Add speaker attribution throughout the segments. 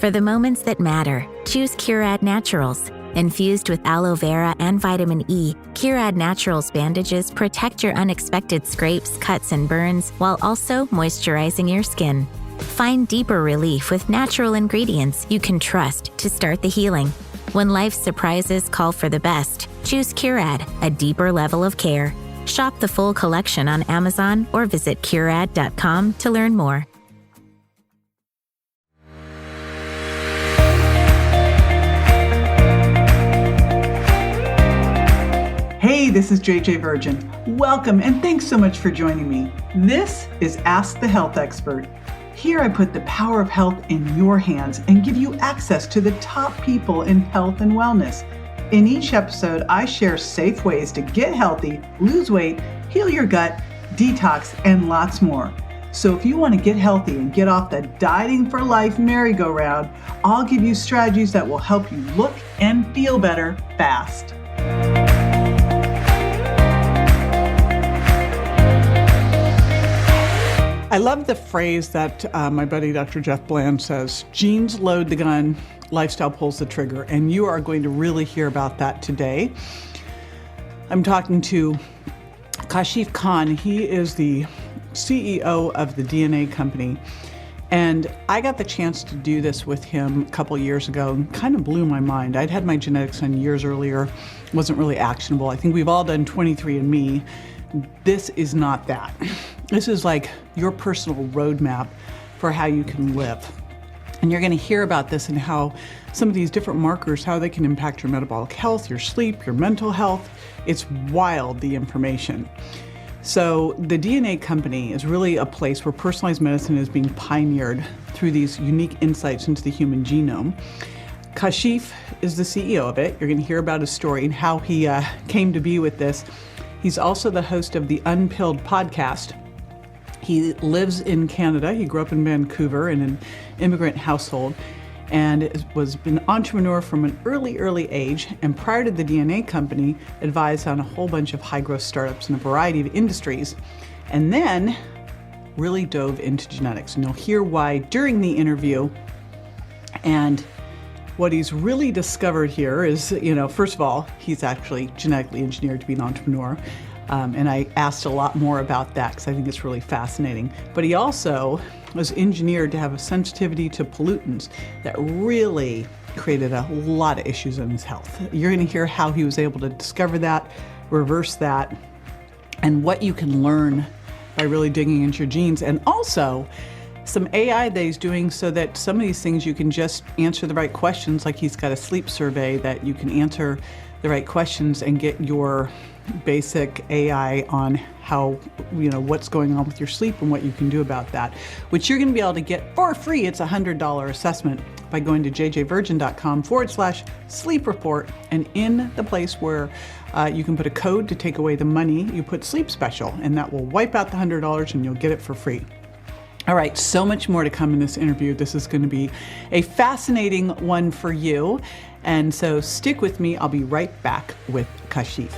Speaker 1: For the moments that matter, choose Curad Naturals. Infused with aloe vera and vitamin E, Curad Naturals bandages protect your unexpected scrapes, cuts, and burns while also moisturizing your skin. Find deeper relief with natural ingredients you can trust to start the healing. When life's surprises call for the best, choose Curad, a deeper level of care. Shop the full collection on Amazon or visit curad.com to learn more.
Speaker 2: Hey, this is JJ Virgin. Welcome and thanks so much for joining me. This is Ask the Health Expert. Here I put the power of health in your hands and give you access to the top people in health and wellness. In each episode, I share safe ways to get healthy, lose weight, heal your gut, detox, and lots more. So if you want to get healthy and get off the dieting for life merry-go-round, I'll give you strategies that will help you look and feel better fast. I love the phrase that my buddy Dr. Jeff Bland says, genes load the gun, lifestyle pulls the trigger, and you are going to really hear about that today. I'm talking to Kashif Khan. He is the CEO of the DNA company, and I got the chance to do this with him a couple years ago and kind of blew my mind. I'd had my genetics done years earlier, wasn't really actionable. I think we've all done 23andMe. This is not that. This is like your personal roadmap for how you can live. And you're going to hear about this and how some of these different markers, how they can impact your metabolic health, your sleep, your mental health. It's wild, the information. So the DNA company is really a place where personalized medicine is being pioneered through these unique insights into the human genome. Kashif is the CEO of it. You're going to hear about his story and how he came to be with this. He's also the host of the Unpilled podcast. He lives in Canada. He grew up in Vancouver in an immigrant household and was an entrepreneur from an early age. And prior to the DNA company, advised on a whole bunch of high-growth startups in a variety of industries. And then really dove into genetics. And you'll hear why during the interview. And what he's really discovered here is, first of all, he's actually genetically engineered to be an entrepreneur. And I asked a lot more about that because I think it's really fascinating. But he also was engineered to have a sensitivity to pollutants that really created a lot of issues in his health. You're going to hear how he was able to discover that, reverse that, and what you can learn by really digging into your genes. And also some AI that he's doing so that some of these things you can just answer the right questions, like he's got a sleep survey that you can answer the right questions and get your basic AI on how, what's going on with your sleep and what you can do about that, which you're going to be able to get for free. It's a $100 assessment by going to jjvirgin.com/sleep report. And in the place where you can put a code to take away the money, you put sleep special, and that will wipe out the $100 and you'll get it for free. All right, so much more to come in this interview. This is going to be a fascinating one for you. And so stick with me. I'll be right back with Kashif.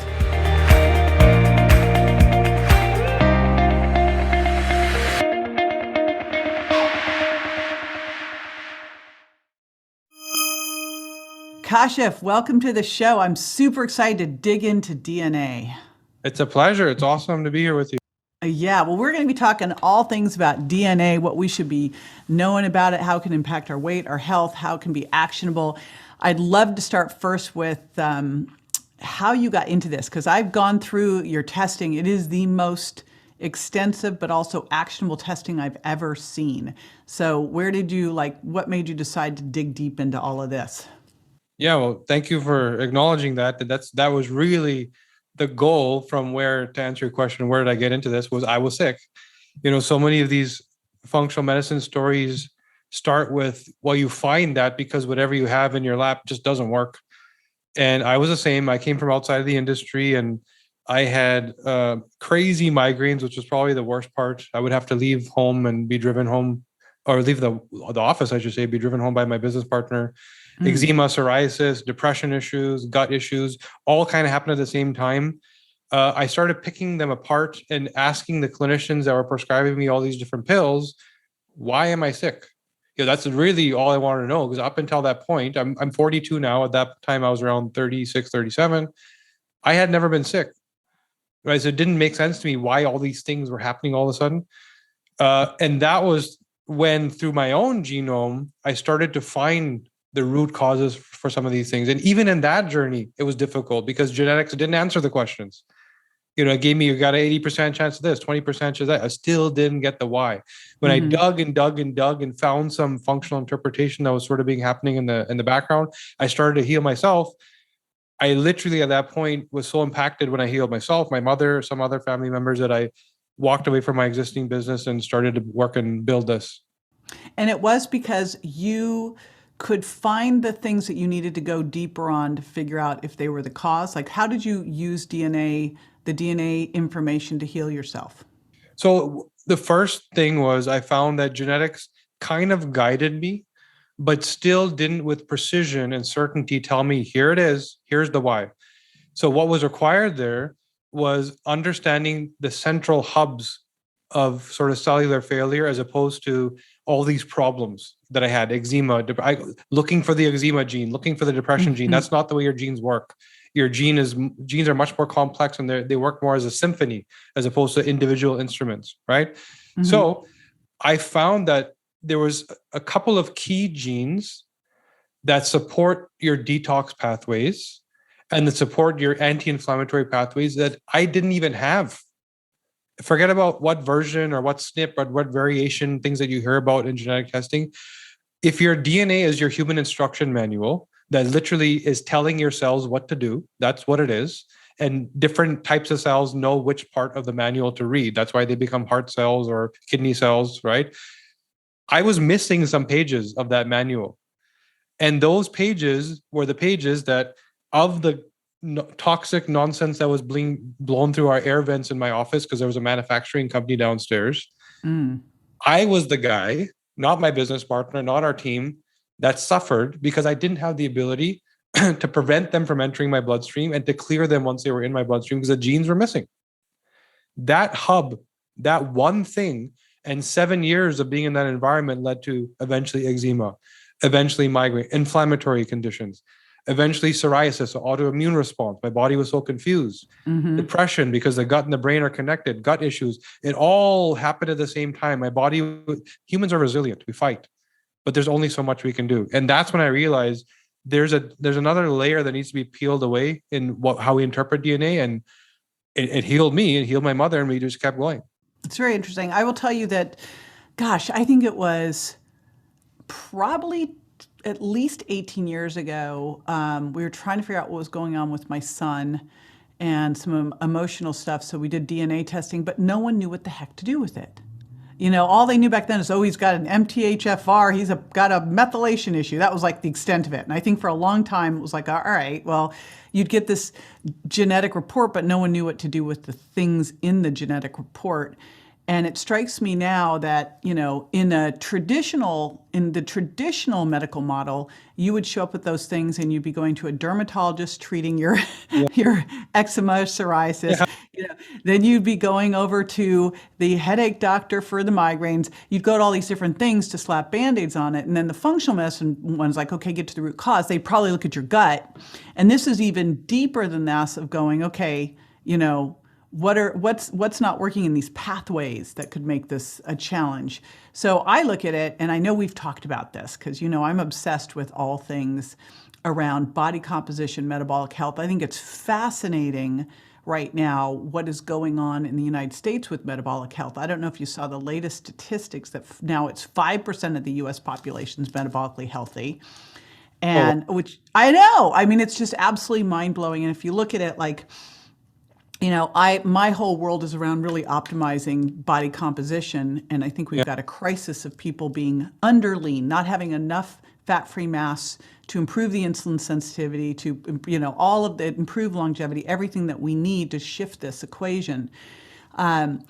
Speaker 2: Kashif, welcome to the show. I'm super excited to dig into DNA.
Speaker 3: It's a pleasure. It's awesome to be here with you.
Speaker 2: Yeah, well, we're going to be talking all things about DNA, what we should be knowing about it, how it can impact our weight, our health, how it can be actionable. I'd love to start first with how you got into this, because I've gone through your testing. It is the most extensive but also actionable testing I've ever seen. So what made you decide to dig deep into all of this?
Speaker 3: Yeah, well, thank you for acknowledging that. That was really the goal from to answer your question, where did I get into this, was I was sick. So many of these functional medicine stories start with, well, you find that because whatever you have in your lap just doesn't work. And I was the same. I came from outside of the industry and I had crazy migraines, which was probably the worst part. I would have to leave home and be driven home, or leave the office, I should say, be driven home by my business partner. Eczema, psoriasis, depression issues, gut issues, all kind of happened at the same time. I started picking them apart and asking the clinicians that were prescribing me all these different pills, why am I sick? That's really all I wanted to know, because up until that point, I'm 42 now. At that time, I was around 36, 37. I had never been sick, right? So it didn't make sense to me why all these things were happening all of a sudden. And that was when, through my own genome, I started to find the root causes for some of these things. And even in that journey, it was difficult because genetics didn't answer the questions. It gave me, you got an 80% chance of this, 20% chance of that. I still didn't get the why. When I dug and dug and dug and found some functional interpretation that was sort of happening in the background, I started to heal myself. I literally at that point was so impacted when I healed myself, my mother, some other family members, that I walked away from my existing business and started to work and build this.
Speaker 2: And it was because you could find the things that you needed to go deeper on to figure out if they were the cause. Like, how did you use the DNA information to heal yourself?
Speaker 3: So the first thing was I found that genetics kind of guided me, but still didn't with precision and certainty tell me, here it is, here's the why. So what was required there was understanding the central hubs of sort of cellular failure, as opposed to all these problems that I had, eczema, looking for the eczema gene, looking for the depression gene. That's not the way your genes work. Your genes are much more complex, and they work more as a symphony as opposed to individual instruments, right? So I found that there was a couple of key genes that support your detox pathways and that support your anti-inflammatory pathways that I didn't even have. Forget about what version or what SNP or what variation, things that you hear about in genetic testing. If your DNA is your human instruction manual that literally is telling your cells what to do, that's what it is. And different types of cells know which part of the manual to read. That's why they become heart cells or kidney cells, right? I was missing some pages of that manual. And those pages were the pages that, of the toxic nonsense that was being blown through our air vents in my office, because there was a manufacturing company downstairs. I was the guy, not my business partner, not our team, that suffered because I didn't have the ability to prevent them from entering my bloodstream and to clear them once they were in my bloodstream because the genes were missing. That hub, that one thing, and 7 years of being in that environment led to eventually eczema, eventually migraine, inflammatory conditions, eventually psoriasis, so autoimmune response. My body was so confused. Depression, because the gut and the brain are connected, gut issues. It all happened at the same time. My body, humans are resilient. We fight, but there's only so much we can do. And that's when I realized there's another layer that needs to be peeled away in how we interpret DNA. And it healed me, it healed my mother, and we just kept going.
Speaker 2: It's very interesting. I will tell you that, gosh, I think it was probably at least 18 years ago, we were trying to figure out what was going on with my son and some emotional stuff. So we did DNA testing, but no one knew what the heck to do with it. All they knew back then is, oh, he's got an MTHFR, he's got a methylation issue. That was like the extent of it. And I think for a long time, it was like, all right, well, you'd get this genetic report, but no one knew what to do with the things in the genetic report. And it strikes me now that, in the traditional medical model, you would show up with those things and you'd be going to a dermatologist treating your eczema, psoriasis. Then you'd be going over to the headache doctor for the migraines. You'd go to all these different things to slap Band-Aids on it. And then the functional medicine one's like, okay, get to the root cause. They probably look at your gut. And this is even deeper than that of going, okay, what's not working in these pathways that could make this a challenge. So I look at it, and I know we've talked about this because, I'm obsessed with all things around body composition, metabolic health. I think it's fascinating right now what is going on in the United States with metabolic health. I don't know if you saw the latest statistics that now it's 5% of the US population is metabolically healthy. And which I know, it's just absolutely mind-blowing. And if you look at it like, my whole world is around really optimizing body composition. And I think we've got a crisis of people being under lean, not having enough fat-free mass to improve the insulin sensitivity, to, all of the improve longevity, everything that we need to shift this equation. But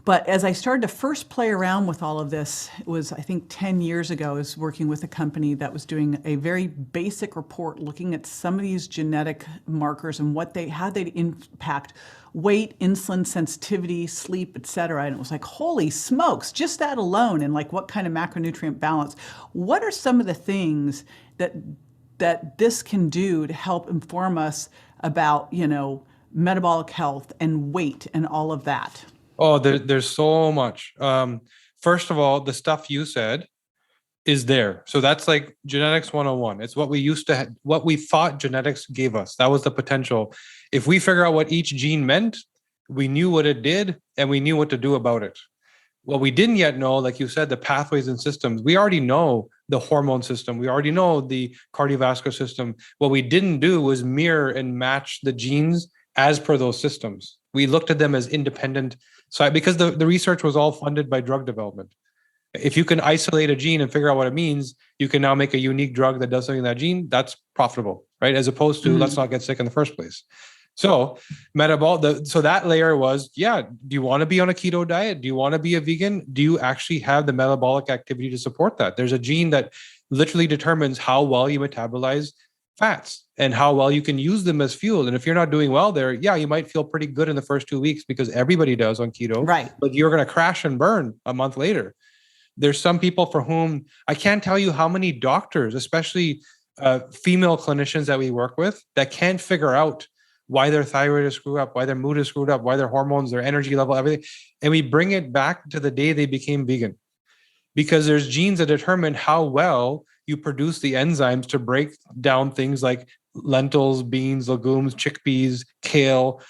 Speaker 2: But as I started to first play around with all of this, it was, I think, 10 years ago, I was working with a company that was doing a very basic report looking at some of these genetic markers and how they impact weight, insulin sensitivity, sleep, et cetera. And it was like, holy smokes, just that alone, and like what kind of macronutrient balance. What are some of the things that this can do to help inform us about, metabolic health and weight and all of that?
Speaker 3: Oh, there's so much. First of all, the stuff you said is there. So that's like genetics 101. It's what we what we thought genetics gave us. That was the potential. If we figure out what each gene meant, we knew what it did and we knew what to do about it. What we didn't yet know, like you said, the pathways and systems. We already know the hormone system. We already know the cardiovascular system. What we didn't do was mirror and match the genes as per those systems. We looked at them as independent. So because the research was all funded by drug development. If you can isolate a gene and figure out what it means, you can now make a unique drug that does something in that gene. That's profitable, right? As opposed to let's not get sick in the first place. So so that layer was, do you want to be on a keto diet? Do you want to be a vegan? Do you actually have the metabolic activity to support that? There's a gene that literally determines how well you metabolize fats and how well you can use them as fuel. And if you're not doing well there, you might feel pretty good in the first 2 weeks because everybody does on keto,
Speaker 2: right? But
Speaker 3: you're going to crash and burn a month later. There's some people for whom I can't tell you how many doctors, especially female clinicians that we work with, that can't figure out why their thyroid is screwed up, why their mood is screwed up, why their hormones, their energy level, everything. And we bring it back to the day they became vegan. Because there's genes that determine how well you produce the enzymes to break down things like lentils, beans, legumes, chickpeas, kale.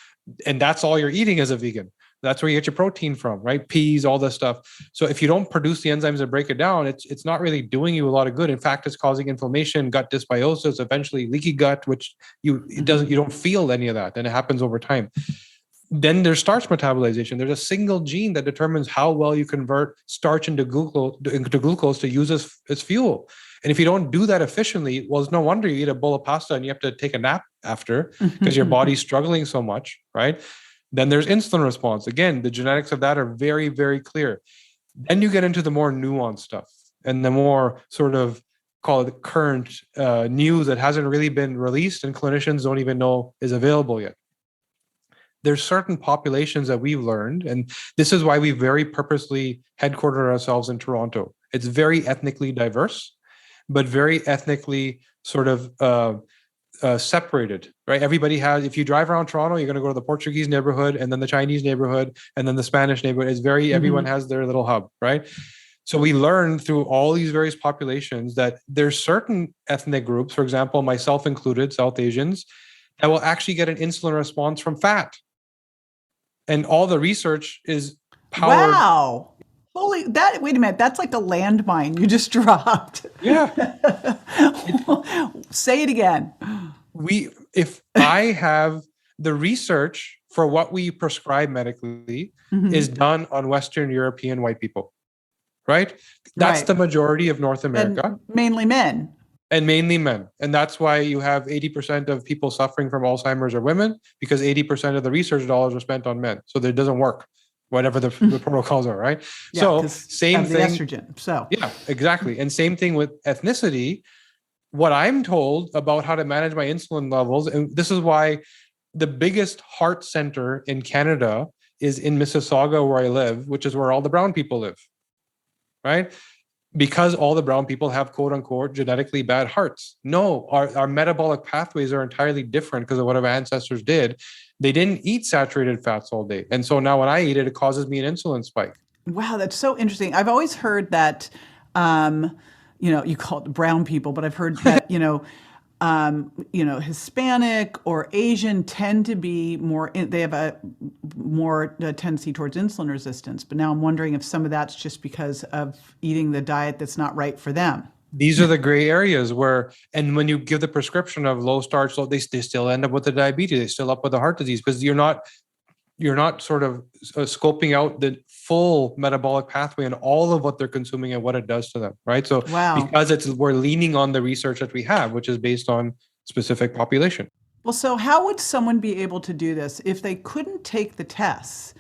Speaker 3: And that's all you're eating as a vegan. That's where you get your protein from, right? Peas, all this stuff. So if you don't produce the enzymes that break it down, it's not really doing you a lot of good. In fact, it's causing inflammation, gut dysbiosis, eventually leaky gut, which you don't feel any of that. And it happens over time. Then there's starch metabolization. There's a single gene that determines how well you convert starch into glucose to use as fuel. And if you don't do that efficiently, well, it's no wonder you eat a bowl of pasta and you have to take a nap after because your body's struggling so much, right? Then there's insulin response. Again, the genetics of that are very, very clear. Then you get into the more nuanced stuff and the more sort of, call it current news that hasn't really been released and clinicians don't even know is available yet. There's certain populations that we've learned, and this is why we very purposely headquartered ourselves in Toronto. It's very ethnically diverse, but very ethnically sort of separated, right? Everybody has, if you drive around Toronto, you're going to go to the Portuguese neighborhood and then the Chinese neighborhood and then the Spanish neighborhood. It's very, everyone has their little hub, right? So we learned through all these various populations that there's certain ethnic groups, for example, myself included, South Asians, that will actually get an insulin response from fat. And all the research is powered.
Speaker 2: Wow. Wait a minute. That's like a landmine you just dropped.
Speaker 3: Yeah.
Speaker 2: Say it again.
Speaker 3: If I have the research for what we prescribe medically is done on Western European white people, right? That's the majority of North America.
Speaker 2: And mainly men.
Speaker 3: And mainly men. And that's why you have 80% of people suffering from Alzheimer's are women, because 80% of the research dollars are spent on men. So that doesn't work, whatever the protocols are, right?
Speaker 2: Yeah,
Speaker 3: so same thing.
Speaker 2: Estrogen. So
Speaker 3: yeah, exactly. And same thing with ethnicity. What I'm told about how to manage my insulin levels, and this is why the biggest heart center in Canada is in Mississauga, where I live, which is where all the brown people live, right? Because all the brown people have quote unquote genetically bad hearts. No, our metabolic pathways are entirely different because of what our ancestors did. They didn't eat saturated fats all day. And so now when I eat it, it causes me an insulin spike.
Speaker 2: Wow, that's so interesting. I've always heard that, you call it brown people, but I've heard that, Hispanic or Asian tend to be more, they have a more tendency towards insulin resistance. But now I'm wondering if some of that's just because of eating the diet that's not right for them.
Speaker 3: These are the gray areas and when you give the prescription of low starch, they still end up with the diabetes. They still up with the heart disease because you're not sort of scoping out the full metabolic pathway and all of what they're consuming and what it does to them, right? So because we're leaning on the research that we have, which is based on specific population.
Speaker 2: Well, so how would someone be able to do this if they couldn't take the tests?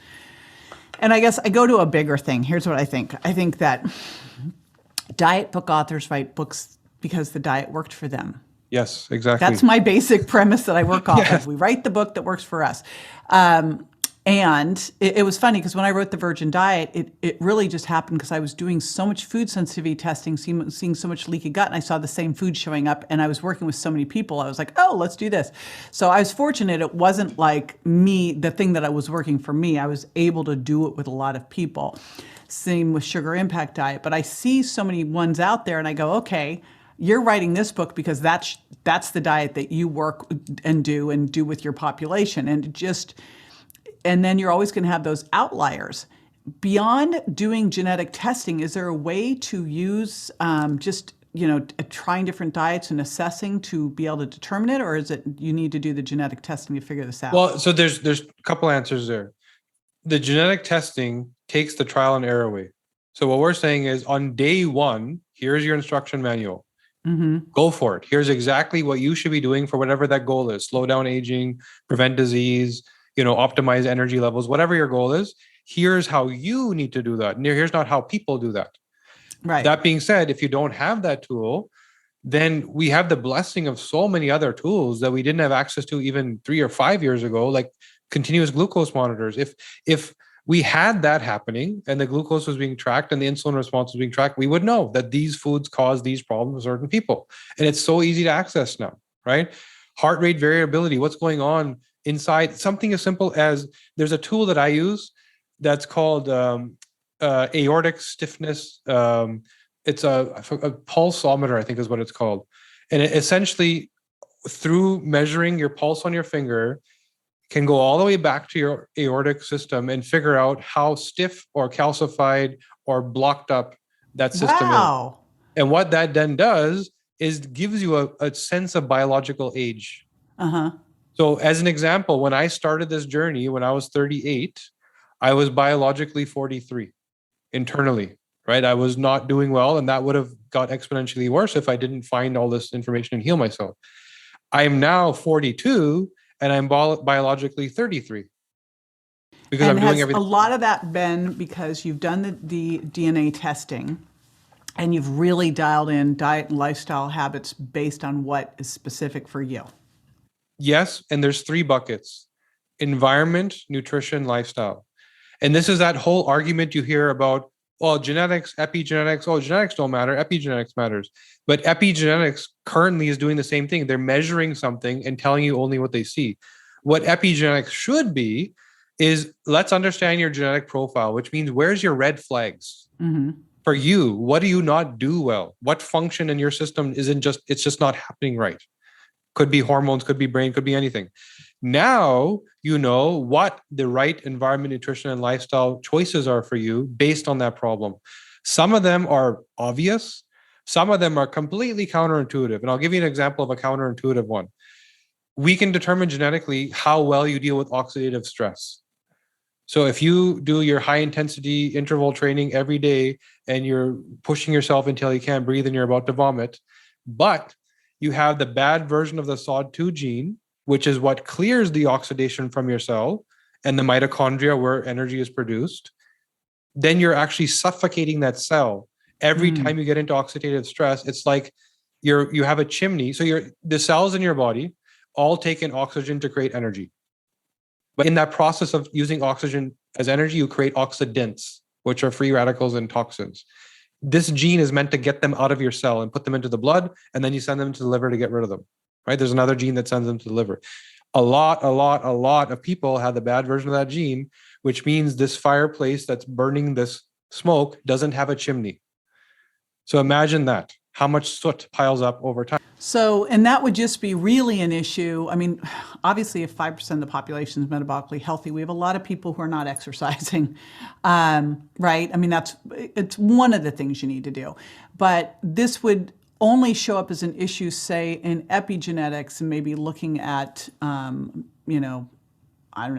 Speaker 2: And I guess I go to a bigger thing. Here's what I think. I think that diet book authors write books because the diet worked for them.
Speaker 3: Yes, exactly.
Speaker 2: That's my basic premise that I work off
Speaker 3: Yeah.
Speaker 2: of. We write the book that works for us. And it was funny because when I wrote The Virgin Diet, it really just happened because I was doing so much food sensitivity testing, seeing so much leaky gut, and I saw the same food showing up, and I was working with so many people. I was like, oh, let's do this. So I was fortunate. It wasn't like me, the thing that I was working for me. I was able to do it with a lot of people. Same with Sugar Impact Diet. But I see so many ones out there, and I go, okay, you're writing this book because that's the diet that you work and do with your population. And then you're always going to have those outliers. Beyond doing genetic testing, is there a way to use trying different diets and assessing to be able to determine it, or is it you need to do the genetic testing to figure this out?
Speaker 3: Well, so there's a couple answers there. The genetic testing takes the trial and error away. So what we're saying is on day one, here's your instruction manual. Go for it. Here's exactly what you should be doing for whatever that goal is. Slow down aging, prevent disease, optimize energy levels, whatever your goal is. Here's how you need to do that. And here's not how people do that.
Speaker 2: Right.
Speaker 3: That being said, if you don't have that tool, then we have the blessing of so many other tools that we didn't have access to even 3 or 5 years ago, like continuous glucose monitors. If we had that happening and the glucose was being tracked and the insulin response was being tracked, we would know that these foods cause these problems for certain people. And it's so easy to access now, right? Heart rate variability, what's going on inside, something as simple as there's a tool that I use that's called aortic stiffness. It's a pulsometer, I think is what it's called. And it essentially, through measuring your pulse on your finger, can go all the way back to your aortic system and figure out how stiff or calcified or blocked up that system is. And what that then does is gives you a sense of biological age. So as an example, when I started this journey, when I was 38, I was biologically 43 internally, right? I was not doing well, and that would have got exponentially worse if I didn't find all this information and heal myself. I am now 42 and I'm biologically 33 because I'm doing everything.
Speaker 2: A lot of that been because you've done the DNA testing and you've really dialed in diet and lifestyle habits based on what is specific for you.
Speaker 3: Yes, and there's 3 buckets: environment, nutrition, lifestyle. And this is that whole argument you hear about, well, genetics, epigenetics. Oh, genetics don't matter. Epigenetics matters. But epigenetics currently is doing the same thing. They're measuring something and telling you only what they see. What epigenetics should be is, let's understand your genetic profile, which means where's your red flags? For you, what do you not do well? What function in your system it's just not happening right? Could be hormones, could be brain, could be anything. Now you know what the right environment, nutrition, and lifestyle choices are for you based on that problem. Some of them are obvious. Some of them are completely counterintuitive. And I'll give you an example of a counterintuitive one. We can determine genetically how well you deal with oxidative stress. So if you do your high intensity interval training every day and you're pushing yourself until you can't breathe and you're about to vomit, but you have the bad version of the SOD2 gene, which is what clears the oxidation from your cell and the mitochondria where energy is produced, then you're actually suffocating that cell. Every time you get into oxidative stress, it's like you have a chimney. So the cells in your body all take in oxygen to create energy. But in that process of using oxygen as energy, you create oxidants, which are free radicals and toxins. This gene is meant to get them out of your cell and put them into the blood, and then you send them to the liver to get rid of them, right? There's another gene that sends them to the liver. A lot of people have the bad version of that gene, which means this fireplace that's burning this smoke doesn't have a chimney. So imagine that, how much soot piles up over time.
Speaker 2: So, and that would just be really an issue. I mean, obviously, if 5% of the population is metabolically healthy, we have a lot of people who are not exercising, right? I mean, it's one of the things you need to do. But this would only show up as an issue, say, in epigenetics and maybe looking at, I don't know,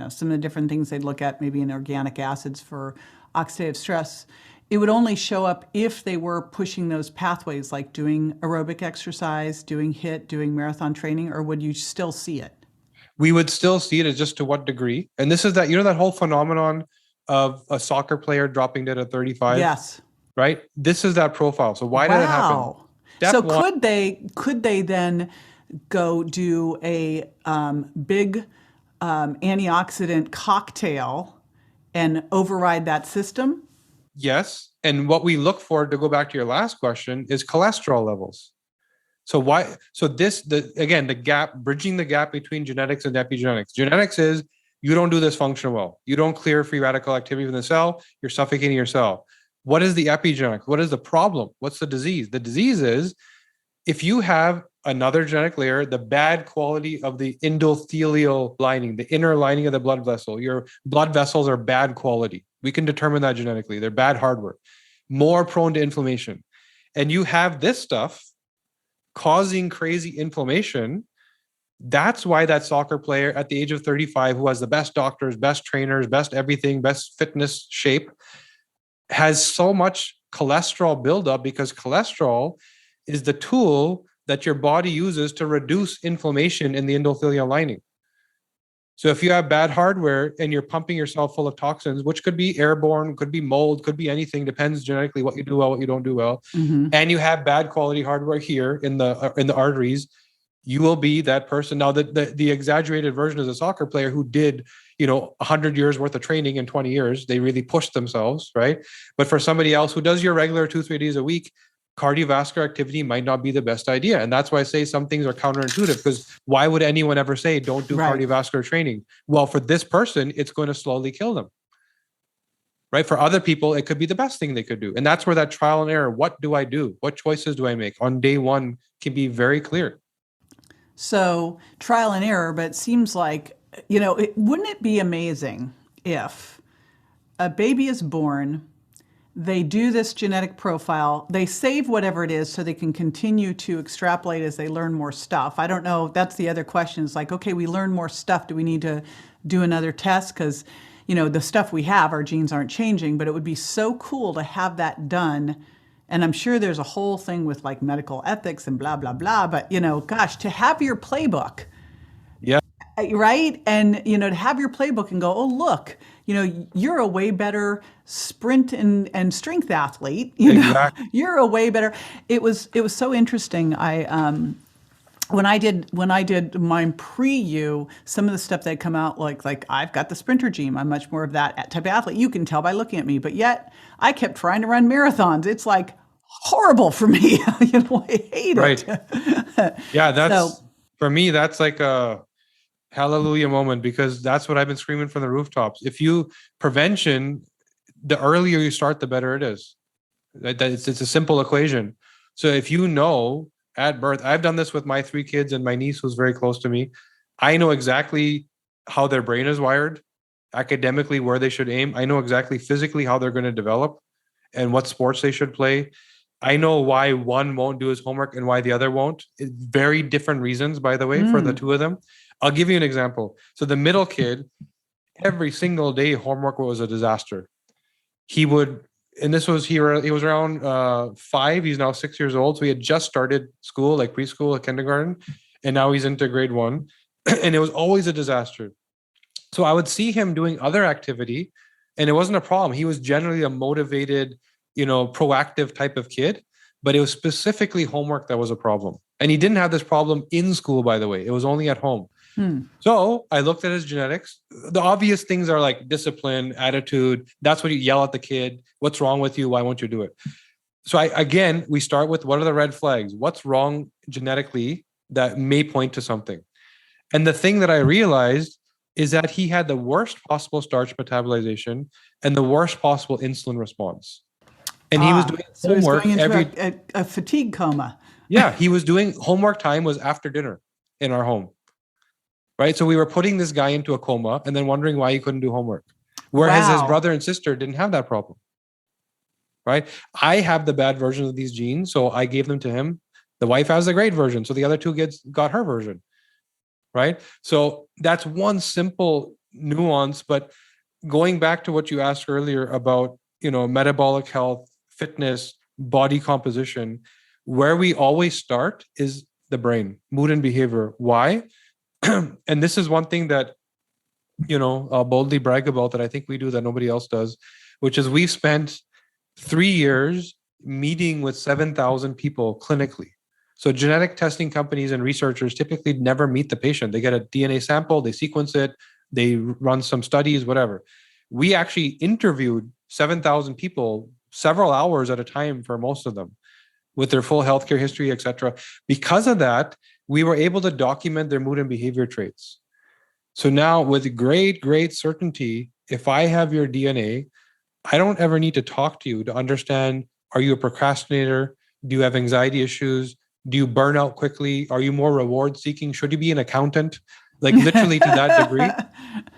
Speaker 2: some of the different things they'd look at, maybe in organic acids for oxidative stress. It would only show up if they were pushing those pathways, like doing aerobic exercise, doing HIIT, doing marathon training, or would you still see it?
Speaker 3: We would still see it, as just to what degree. And this is that, that whole phenomenon of a soccer player dropping dead at 35?
Speaker 2: Yes.
Speaker 3: Right? This is that profile. So why did it happen?
Speaker 2: Wow.
Speaker 3: Step
Speaker 2: So
Speaker 3: one,
Speaker 2: could they then go do a big antioxidant cocktail and override that system?
Speaker 3: yes. And what we look for, to go back to your last question, is cholesterol levels. So why? So again, the gap, bridging the gap between genetics and epigenetics. Genetics is you don't do this function well. You don't clear free radical activity from the cell. You're suffocating your cell. What is the epigenetics? What is the problem? What's the disease? The disease is if you have another genetic layer, the bad quality of the endothelial lining, the inner lining of the blood vessel, your blood vessels are bad quality. We can determine that genetically. They're bad hardware, more prone to inflammation. And you have this stuff causing crazy inflammation. That's why that soccer player at the age of 35, who has the best doctors, best trainers, best everything, best fitness shape, has so much cholesterol buildup, because cholesterol is the tool that your body uses to reduce inflammation in the endothelial lining. So if you have bad hardware and you're pumping yourself full of toxins, which could be airborne, could be mold, could be anything, depends genetically what you do well, what you don't do well, and you have bad quality hardware here in the arteries, you will be that person. Now, the exaggerated version is a soccer player who did 100 years worth of training in 20 years. They really pushed themselves, right? But for somebody else who does your regular 2-3 days a week, cardiovascular activity might not be the best idea. And that's why I say some things are counterintuitive, because why would anyone ever say don't do cardiovascular training? Well, for this person, it's going to slowly kill them. Right? For other people, it could be the best thing they could do. And that's where that trial and error, what do I do? What choices do I make on day one, can be very clear.
Speaker 2: So trial and error, but it seems like, wouldn't it be amazing if a baby is born, they do this genetic profile, they save whatever it is so they can continue to extrapolate as they learn more stuff. I don't know. That's the other question. It's like, okay, we learn more stuff. Do we need to do another test? Because, the stuff we have, our genes aren't changing, but it would be so cool to have that done. And I'm sure there's a whole thing with like medical ethics and blah, blah, blah. But, gosh, to have your playbook.
Speaker 3: Yeah.
Speaker 2: Right. And, to have your playbook and go, oh, look, you're a way better sprint and strength athlete.
Speaker 3: Exactly.
Speaker 2: You're a way better. It was so interesting. When I did my pre-U, some of the stuff that come out like I've got the sprinter gene. I'm much more of that type of athlete. You can tell by looking at me, but yet I kept trying to run marathons. It's like horrible for me. I hate it.
Speaker 3: Yeah, for me, that's like a hallelujah moment, because that's what I've been screaming from the rooftops. Prevention, the earlier you start, the better it is. It's a simple equation. So if you know at birth, I've done this with my 3 kids and my niece who's very close to me. I know exactly how their brain is wired, academically where they should aim. I know exactly physically how they're going to develop and what sports they should play. I know why one won't do his homework and why the other won't. Very different reasons, by the way, for the two of them. I'll give you an example. So the middle kid, every single day, homework was a disaster. He was around 5. He's now 6 years old. So he had just started school, like preschool, kindergarten, and now he's into grade 1. And it was always a disaster. So I would see him doing other activity, and it wasn't a problem. He was generally a motivated, proactive type of kid, but it was specifically homework that was a problem. And he didn't have this problem in school, by the way. It was only at home. So I looked at his genetics. The obvious things are like discipline, attitude. That's what you yell at the kid. What's wrong with you? Why won't you do it? So we start with, what are the red flags? What's wrong genetically that may point to something? And the thing that I realized is that he had the worst possible starch metabolization and the worst possible insulin response. And he was doing homework
Speaker 2: a fatigue coma.
Speaker 3: Yeah, he was doing homework time was after dinner in our home. Right? So we were putting this guy into a coma and then wondering why he couldn't do homework. Whereas his brother and sister didn't have that problem. Right? I have the bad version of these genes, so I gave them to him. The wife has the great version, so the other 2 kids got her version. Right? So that's one simple nuance. But going back to what you asked earlier about, metabolic health, fitness, body composition, where we always start is the brain, mood and behavior. Why? And this is one thing that boldly brag about that I think we do that nobody else does, which is we've spent 3 years meeting with 7,000 people clinically. So genetic testing companies and researchers typically never meet the patient. They get a DNA sample, they sequence it, they run some studies, whatever. We actually interviewed 7,000 people several hours at a time for most of them with their full healthcare history, et cetera. Because of that, we were able to document their mood and behavior traits. So now with great, great certainty, if I have your DNA, I don't ever need to talk to you to understand, are you a procrastinator? Do you have anxiety issues? Do you burn out quickly? Are you more reward seeking? Should you be an accountant? Like literally to that degree.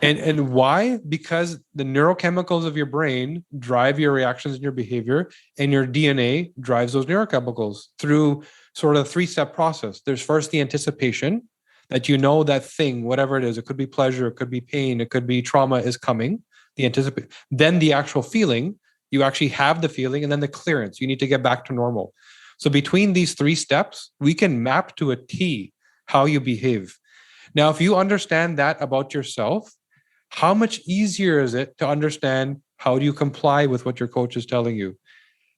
Speaker 3: And why? Because the neurochemicals of your brain drive your reactions and your behavior, and your DNA drives those neurochemicals through sort of a 3-step process. There's first the anticipation that that thing, whatever it is, it could be pleasure, it could be pain, it could be trauma is coming, the anticipation. Then the actual feeling, you actually have the feeling, and then the clearance, you need to get back to normal. So between these 3 steps, we can map to a T how you behave. Now, if you understand that about yourself, how much easier is it to understand how do you comply with what your coach is telling you?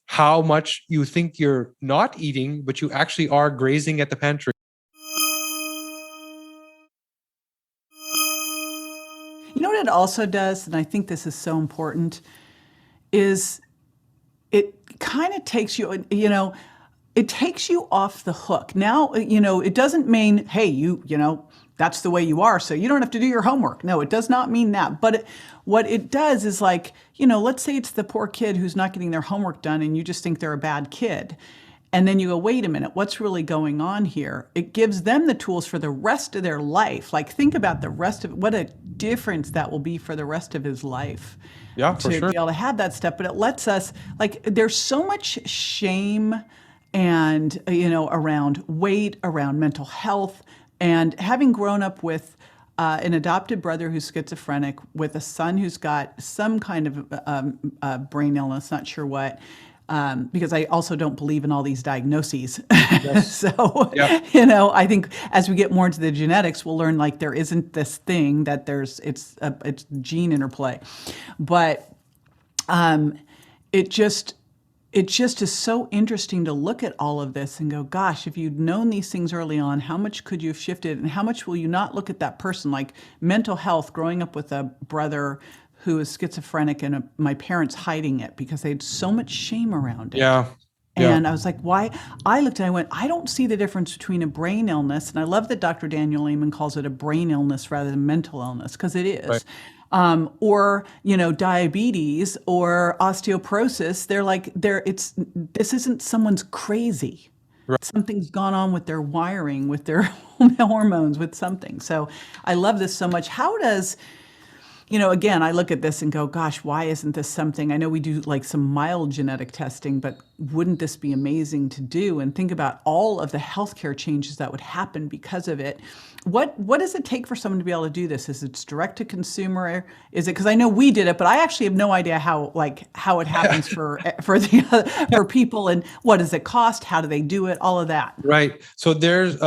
Speaker 3: How much you think you're not eating, but you actually are grazing at the pantry.
Speaker 2: You know what it also does, and I think this is so important, is it kind of takes you, it takes you off the hook. Now, it doesn't mean, hey, that's the way you are, so you don't have to do your homework. No, it does not mean that. But what it does is like, let's say it's the poor kid who's not getting their homework done and you just think they're a bad kid. And then you go, wait a minute, what's really going on here? It gives them the tools for the rest of their life. Like, think about the rest of it. What a difference that will be for the rest of his life.
Speaker 3: Yeah, for
Speaker 2: to
Speaker 3: sure.
Speaker 2: be able to have that stuff. But it lets us, like, there's so much shame and, around weight, around mental health. And having grown up with an adopted brother who's schizophrenic, with a son who's got some kind of brain illness, not sure what, because I also don't believe in all these diagnoses. Yes. So, yep. I think as we get more into the genetics, we'll learn like there isn't this thing that it's gene interplay. But it just is so interesting to look at all of this and go, gosh, if you'd known these things early on, how much could you have shifted, and how much will you not look at that person? Like mental health, growing up with a brother who is schizophrenic and my parents hiding it because they had so much shame around it.
Speaker 3: Yeah.
Speaker 2: And I was like, why? I looked and I went, I don't see the difference between a brain illness. And I love that Dr. Daniel Amen calls it a brain illness rather than mental illness, because it is. Right. Or, diabetes or osteoporosis. This isn't someone's crazy. Right. Something's gone on with their wiring, with their hormones, with something. So I love this so much. How does... again, I look at this and go, gosh, why isn't this something? I know we do like some mild genetic testing, but wouldn't this be amazing to do? And think about all of the healthcare changes that would happen because of it. What does it take for someone to be able to do this? Is it direct to consumer? Is it, because I know we did it, but I actually have no idea how it happens for people, and what does it cost? How do they do it? All of that.
Speaker 3: Right. So there's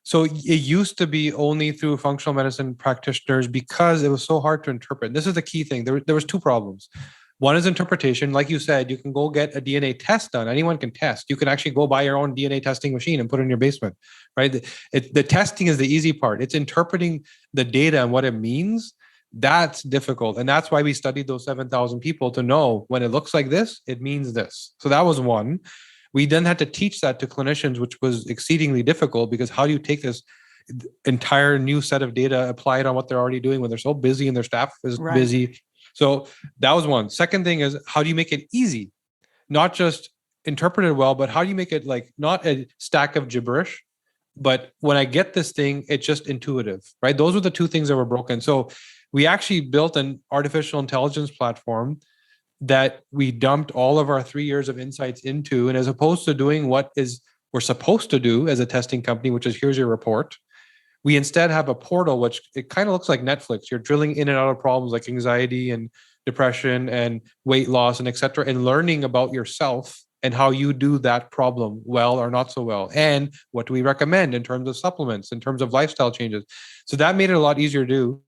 Speaker 3: So it used to be only through functional medicine practitioners because it was so hard to interpret. This is the key thing. There was 2 problems. One is interpretation. Like you said, you can go get a DNA test done. Anyone can test. You can actually go buy your own DNA testing machine and put it in your basement, right? The testing is the easy part. It's interpreting the data and what it means. That's difficult. And that's why we studied those 7,000 people to know when it looks like this, it means this. So that was one. We then had to teach that to clinicians, which was exceedingly difficult, because how do you take this entire new set of data, apply it on what they're already doing when they're so busy and their staff is right. busy? So that was one. Second thing is, how do you make it easy? Not just interpreted well, but how do you make it like not a stack of gibberish, but when I get this thing, it's just intuitive, right? Those were the 2 things that were broken. So we actually built an artificial intelligence platform that we dumped all of our 3 years of insights into. And as opposed to doing what we're supposed to do as a testing company, which is here's your report, we instead have a portal, which it kind of looks like Netflix. You're drilling in and out of problems like anxiety and depression and weight loss and et cetera, and learning about yourself and how you do that problem well or not so well. And what do we recommend in terms of supplements, in terms of lifestyle changes? So that made it a lot easier to do.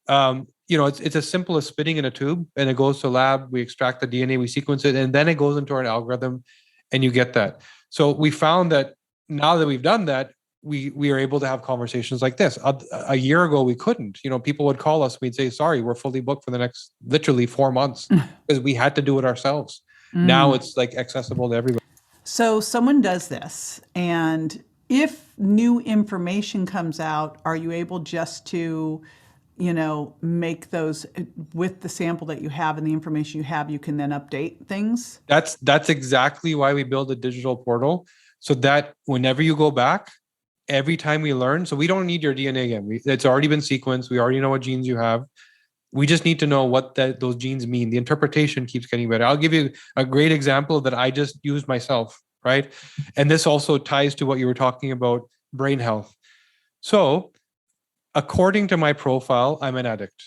Speaker 3: It's as simple as spitting in a tube, and it goes to lab. We extract the DNA, we sequence it, and then it goes into an algorithm, and you get that. So we found that now that we've done that, we are able to have conversations like this. A year ago, we couldn't. People would call us. We'd say, "Sorry, we're fully booked for the next literally 4 months," because we had to do it ourselves. Now it's like accessible to everybody.
Speaker 2: So someone does this, and if new information comes out, are you able just to, make those with the sample that you have and the information you have, you can then update things?
Speaker 3: That's exactly why we build a digital portal, so that whenever you go back, every time we learn, so we don't need your DNA again. It's already been sequenced. We already know what genes you have. We just need to know what those genes mean. The interpretation keeps getting better. I'll give you a great example that I just used myself, right? And this also ties to what you were talking about, brain health. So according to my profile, I'm an addict,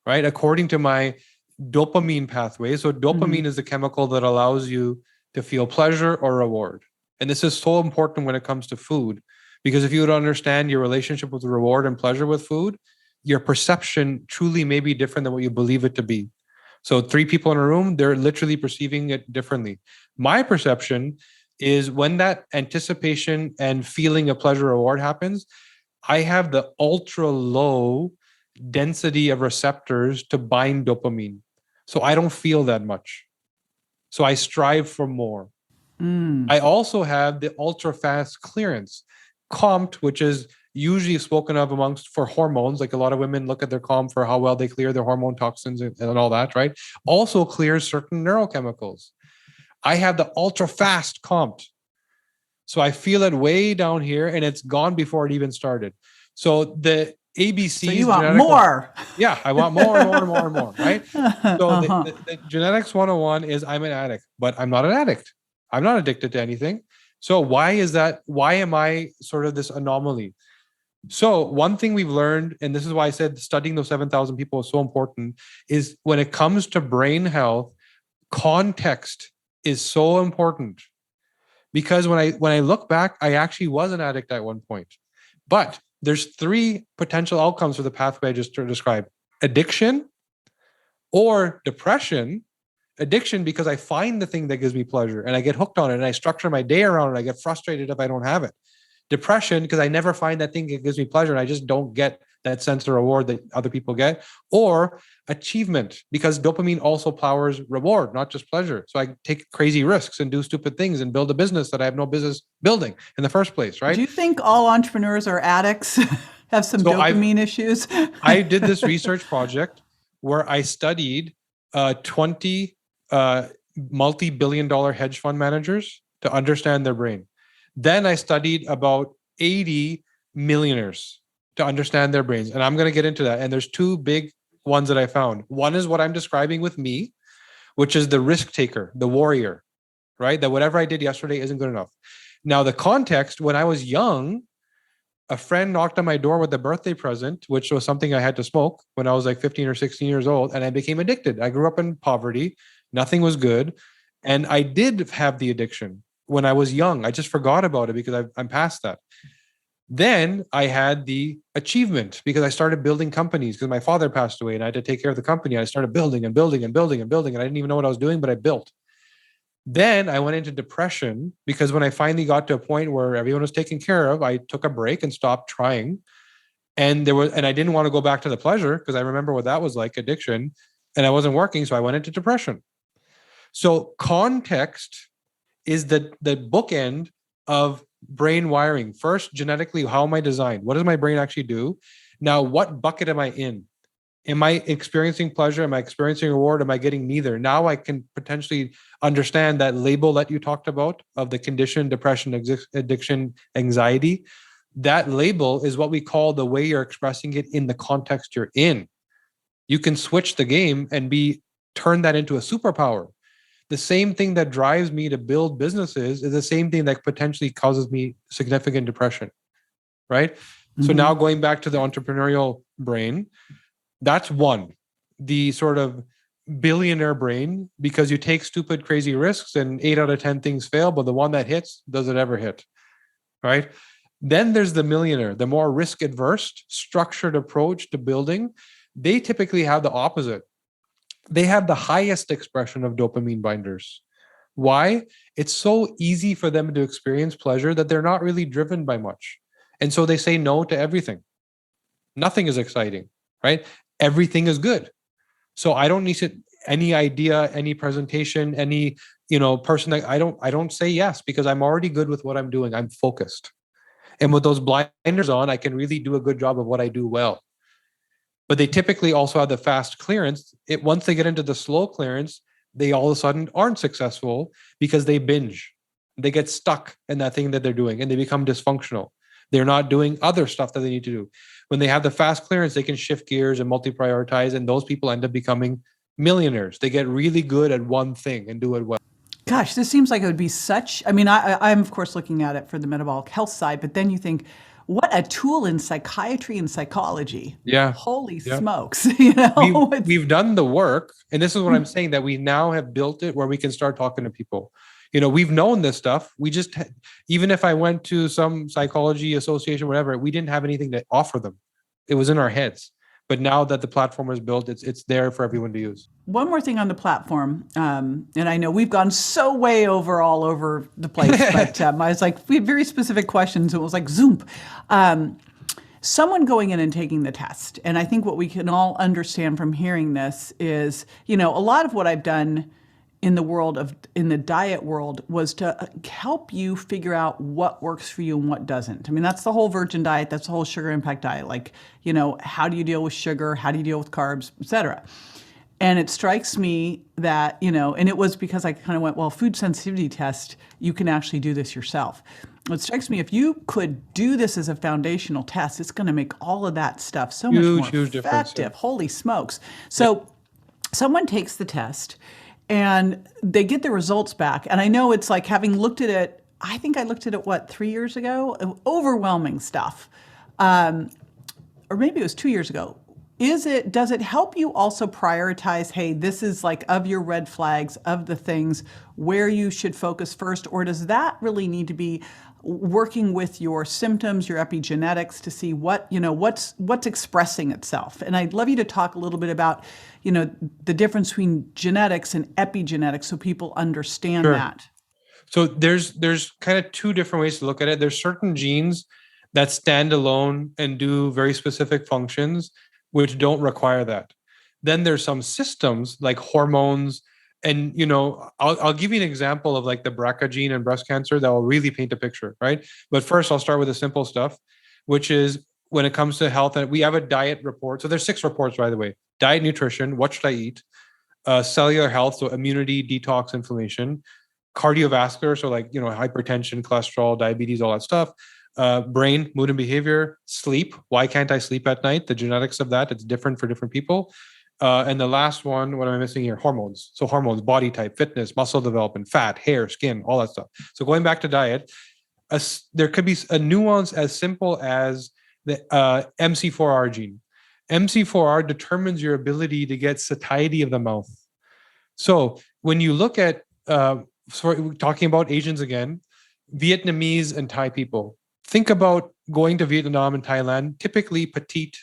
Speaker 3: right? According to my dopamine pathway. So dopamine is the chemical that allows you to feel pleasure or reward. And this is so important when it comes to food, because if you would understand your relationship with reward and pleasure with food, your perception truly may be different than what you believe it to be. So 3 people in a room, they're literally perceiving it differently. My perception is when that anticipation and feeling of pleasure reward happens, I have the ultra low density of receptors to bind dopamine. So I don't feel that much. So I strive for more. I also have the ultra fast clearance. COMT, which is usually spoken of for hormones, like a lot of women look at their COMT for how well they clear their hormone toxins and all that, right? Also clears certain neurochemicals. I have the ultra fast COMT. So I feel it way down here, and it's gone before it even started. So the ABCs.
Speaker 2: So you want more.
Speaker 3: Yeah, I want more and more and more and more, right? So the genetics 101 is I'm an addict, but I'm not an addict. I'm not addicted to anything. So why is that? Why am I sort of this anomaly? So one thing we've learned, and this is why I said studying those 7,000 people is so important, is when it comes to brain health, context is so important. Because when I look back, I actually was an addict at one point. But there's 3 potential outcomes for the pathway I just described: addiction or depression. Addiction because I find the thing that gives me pleasure and I get hooked on it and I structure my day around it. I get frustrated if I don't have it. Depression because I never find that thing that gives me pleasure and I just don't get that sense of reward that other people get. Or achievement because dopamine also powers reward, not just pleasure. So I take crazy risks and do stupid things and build a business that I have no business building in the first place, right?
Speaker 2: Do you think all entrepreneurs are addicts? Have some dopamine issues?
Speaker 3: I did this research project where I studied 20 multi-billion-dollar hedge fund managers to understand their brain. Then I studied about 80 millionaires to understand their brains. And I'm going to get into that. And there's 2 big ones that I found. One is what I'm describing with me, which is the risk taker, the warrior, right? That whatever I did yesterday isn't good enough. Now, the context, when I was young, a friend knocked on my door with a birthday present, which was something I had to smoke when I was like 15 or 16 years old. And I became addicted. I grew up in poverty. Nothing was good. And I did have the addiction when I was young. I just forgot about it because I'm past that. Then I had the achievement because I started building companies because my father passed away and I had to take care of the company. I started building and building and building and building. And I didn't even know what I was doing, but I built. Then I went into depression because when I finally got to a point where everyone was taken care of, I took a break and stopped trying. And I didn't want to go back to the pleasure because I remember what that was like, addiction, and I wasn't working. So I went into depression. So context is the bookend of brain wiring. First, genetically, how am I designed? What does my brain actually do? Now, what bucket am I in? Am I experiencing pleasure? Am I experiencing reward? Am I getting neither? Now I can potentially understand that label that you talked about of the condition, depression, addiction, anxiety. That label is what we call the way you're expressing it in the context you're in. You can switch the game and turn that into a superpower. The same thing that drives me to build businesses is the same thing that potentially causes me significant depression, right? Mm-hmm. So now going back to the entrepreneurial brain, that's one, the sort of billionaire brain, because you take stupid, crazy risks and 8 out of 10 things fail, but the one that hits, does it ever hit, right? Then there's the millionaire, the more risk adverse, structured approach to building. They typically have the opposite. They have the highest expression of dopamine binders. Why? It's so easy for them to experience pleasure that they're not really driven by much. And so they say no to everything. Nothing is exciting, right? Everything is good. So I don't need any idea, any presentation, any person that I don't say yes, because I'm already good with what I'm doing. I'm focused. And with those blinders on, I can really do a good job of what I do well. But they typically also have the fast clearance. Once they get into the slow clearance, they all of a sudden aren't successful because they binge. They get stuck in that thing that they're doing and they become dysfunctional. They're not doing other stuff that they need to do. When they have the fast clearance, they can shift gears and multi-prioritize, and those people end up becoming millionaires. They get really good at one thing and do it well.
Speaker 2: Gosh, this seems like it would be such, I'm of course looking at it for the metabolic health side, but then you think, what a tool in psychiatry and psychology.
Speaker 3: Yeah.
Speaker 2: Holy
Speaker 3: Yeah.
Speaker 2: smokes.
Speaker 3: We've done the work. And this is what I'm saying, that we now have built it where we can start talking to people. We've known this stuff. We just, even if I went to some psychology association, whatever, we didn't have anything to offer them. It was in our heads. But now that the platform is built, it's there for everyone to use.
Speaker 2: One more thing on the platform, and I know we've gone so way all over the place, but I was like, we had very specific questions. It was like Zoom. Someone going in and taking the test, and I think what we can all understand from hearing this is, a lot of what I've done in the diet world was to help you figure out what works for you and what doesn't. I mean, that's the whole virgin diet. That's the whole sugar impact diet. Like, how do you deal with sugar? How do you deal with carbs, et cetera? And it strikes me that, and it was because I kind of went, well, food sensitivity test, you can actually do this yourself. It strikes me, if you could do this as a foundational test, it's going to make all of that stuff so much more effective. Holy smokes. So someone takes the test and they get the results back. And I know it's like, having looked at it, I think I looked at it, 3 years ago? Overwhelming stuff. Or maybe it was 2 years ago. Does it help you also prioritize, hey, this is like of your red flags, of the things where you should focus first? Or does that really need to be working with your symptoms, your epigenetics, to see what's expressing itself? And I'd love you to talk a little bit about, the difference between genetics and epigenetics so people understand that.
Speaker 3: So there's kind of two different ways to look at it. There's certain genes that stand alone and do very specific functions which don't require that. Then there's some systems like hormones. And, I'll give you an example of like the BRCA gene and breast cancer that will really paint a picture, right? But first, I'll start with the simple stuff, which is when it comes to health, and we have a diet report. So there's 6 reports, by the way: diet, nutrition, what should I eat, cellular health, so immunity, detox, inflammation, cardiovascular, so like, hypertension, cholesterol, diabetes, all that stuff, brain, mood and behavior, sleep. Why can't I sleep at night? The genetics of that, it's different for different people. And the last one, what am I missing here? Hormones. So hormones, body type, fitness, muscle development, fat, hair, skin, all that stuff. So going back to diet, there could be a nuance as simple as the MC4R gene. MC4R determines your ability to get satiety of the mouth. So when you look at, talking about Asians again, Vietnamese and Thai people, think about going to Vietnam and Thailand, typically petite,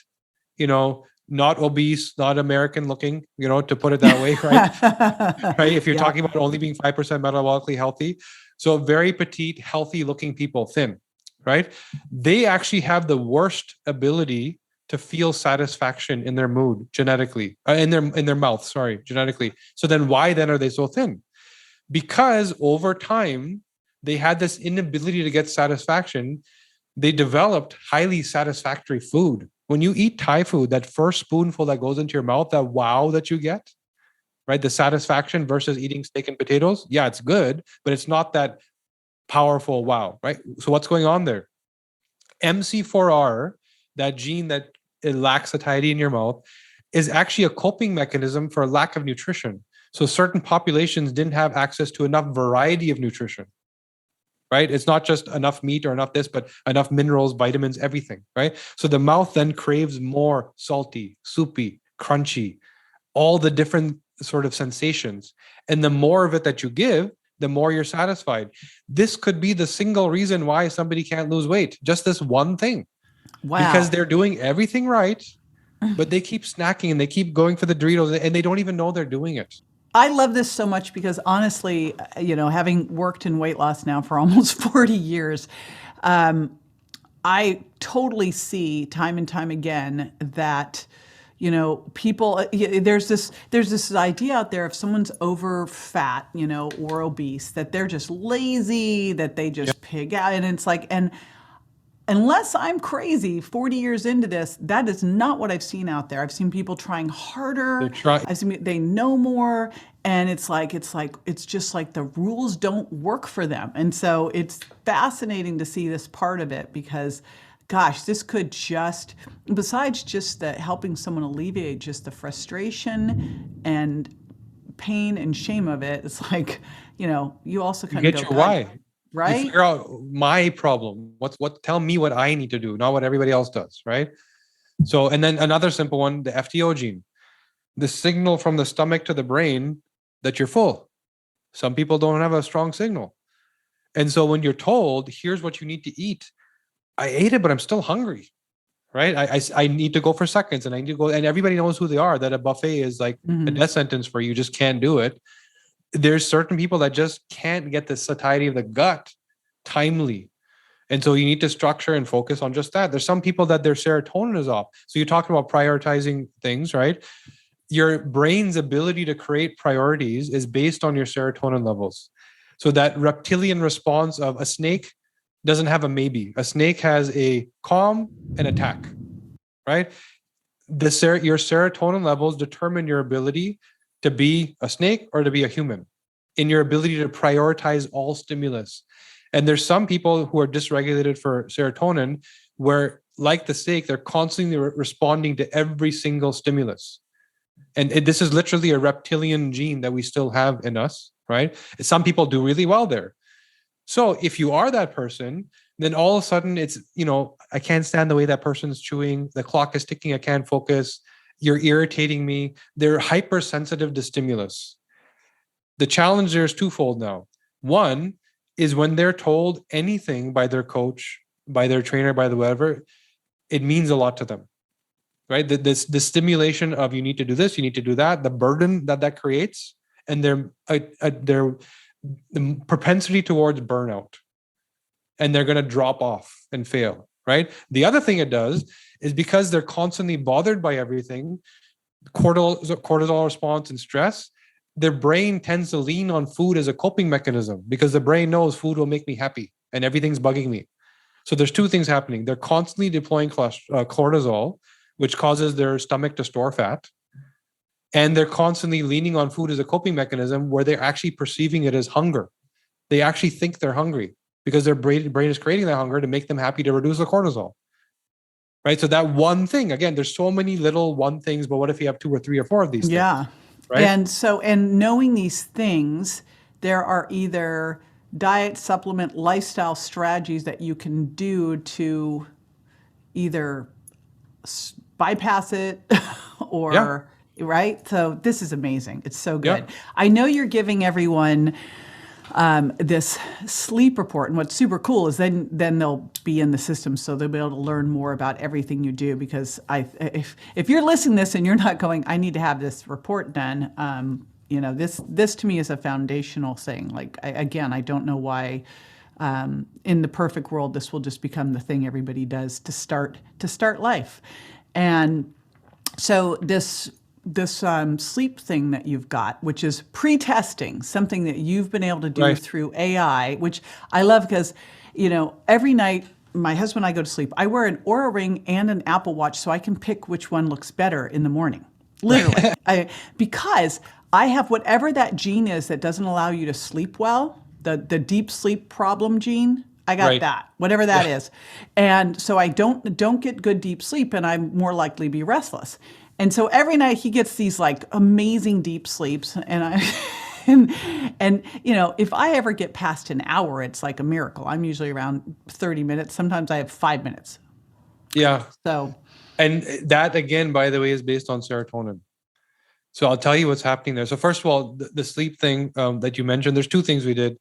Speaker 3: not obese, not American looking, to put it that way, right? Right. If you're talking about only being 5% metabolically healthy. So very petite, healthy looking people, thin, right? They actually have the worst ability to feel satisfaction in their mood genetically, in their mouth, genetically. So then why then are they so thin? Because over time, they had this inability to get satisfaction. They developed highly satisfactory food. When you eat Thai food, that first spoonful that goes into your mouth, that wow that you get, right? The satisfaction versus eating steak and potatoes. Yeah, it's good, but it's not that powerful wow, right? So what's going on there? MC4R, that gene that it lacks satiety in your mouth, is actually a coping mechanism for lack of nutrition. So certain populations didn't have access to enough variety of nutrition. Right? It's not just enough meat or enough this, but enough minerals, vitamins, everything, right? So the mouth then craves more salty, soupy, crunchy, all the different sort of sensations. And the more of it that you give, the more you're satisfied. This could be the single reason why somebody can't lose weight. Just this one thing.
Speaker 2: Wow.
Speaker 3: Because they're doing everything right, but they keep snacking and they keep going for the Doritos and they don't even know they're doing it.
Speaker 2: I love this so much because honestly, having worked in weight loss now for almost 40 years, I totally see time and time again that, people, there's this idea out there if someone's over fat, or obese, that they're just lazy, that they just pig out. And it's like, and unless I'm crazy, 40 years into this, that is not what I've seen out there. I've seen people trying harder. I've seen they know more, and it's just like the rules don't work for them. And so it's fascinating to see this part of it because, gosh, this could just, besides just the helping someone alleviate just the frustration and pain and shame of it, it's like, you also kind of
Speaker 3: get your why.
Speaker 2: Right?
Speaker 3: You figure out my problem. Tell me what I need to do, not what everybody else does, right? So, and then another simple one, the FTO gene. The signal from the stomach to the brain that you're full. Some people don't have a strong signal. And so when you're told, here's what you need to eat, I ate it, but I'm still hungry, right? I need to go for seconds and I need to go, and everybody knows who they are, that a buffet is like a death sentence for you, just can't do it. There's certain people that just can't get the satiety of the gut timely. And so you need to structure and focus on just that. There's some people that their serotonin is off. So you're talking about prioritizing things, right? Your brain's ability to create priorities is based on your serotonin levels. So that reptilian response of a snake doesn't have a maybe. A snake has a calm and attack, right? Your serotonin levels determine your ability to be a snake or to be a human, in your ability to prioritize all stimulus. And there's some people who are dysregulated for serotonin where, like the snake, they're constantly responding to every single stimulus. And this is literally a reptilian gene that we still have in us, right? Some people do really well there. So if you are that person, then all of a sudden it's, I can't stand the way that person's chewing. The clock is ticking. I can't focus. You're irritating me. They're hypersensitive to stimulus. The challenge there is twofold now. One is when they're told anything by their coach, by their trainer, by the whatever, it means a lot to them, right? The stimulation of you need to do this, you need to do that, the burden that creates, and their propensity towards burnout. And they're going to drop off and fail, right? The other thing it does is because they're constantly bothered by everything, cortisol response and stress, their brain tends to lean on food as a coping mechanism because the brain knows food will make me happy and everything's bugging me. So there's two things happening. They're constantly deploying cortisol, which causes their stomach to store fat. And they're constantly leaning on food as a coping mechanism where they're actually perceiving it as hunger. They actually think they're hungry because their brain is creating that hunger to make them happy to reduce the cortisol. Right? So that one thing, again, there's so many little one things, but what if you have 2 or 3 or 4 of these things?
Speaker 2: Yeah.
Speaker 3: Right?
Speaker 2: And knowing these things, there are either diet, supplement, lifestyle strategies that you can do to either bypass it or, right? So this is amazing. It's so good.
Speaker 3: Yeah.
Speaker 2: I know you're giving everyone this sleep report, and what's super cool is then they'll be in the system, so they'll be able to learn more about everything you do. Because if you're listening to this and you're not going, I need to have this report done, this to me is a foundational thing. Like I don't know why. In the perfect world, this will just become the thing everybody does to start life, and so this sleep thing that you've got, which is pre-testing, something that you've been able to do through AI, which I love because, every night my husband and I go to sleep, I wear an Oura Ring and an Apple Watch so I can pick which one looks better in the morning, literally. Because I have whatever that gene is that doesn't allow you to sleep well, the deep sleep problem gene. I got that, whatever that is. And so I don't get good deep sleep, and I'm more likely to be restless. And so every night he gets these like amazing deep sleeps, and if I ever get past an hour, it's like a miracle. I'm usually around 30 minutes. Sometimes I have 5 minutes.
Speaker 3: Yeah.
Speaker 2: So,
Speaker 3: and that again, by the way, is based on serotonin. So I'll tell you what's happening there. So first of all, the sleep thing that you mentioned, there's two things we did.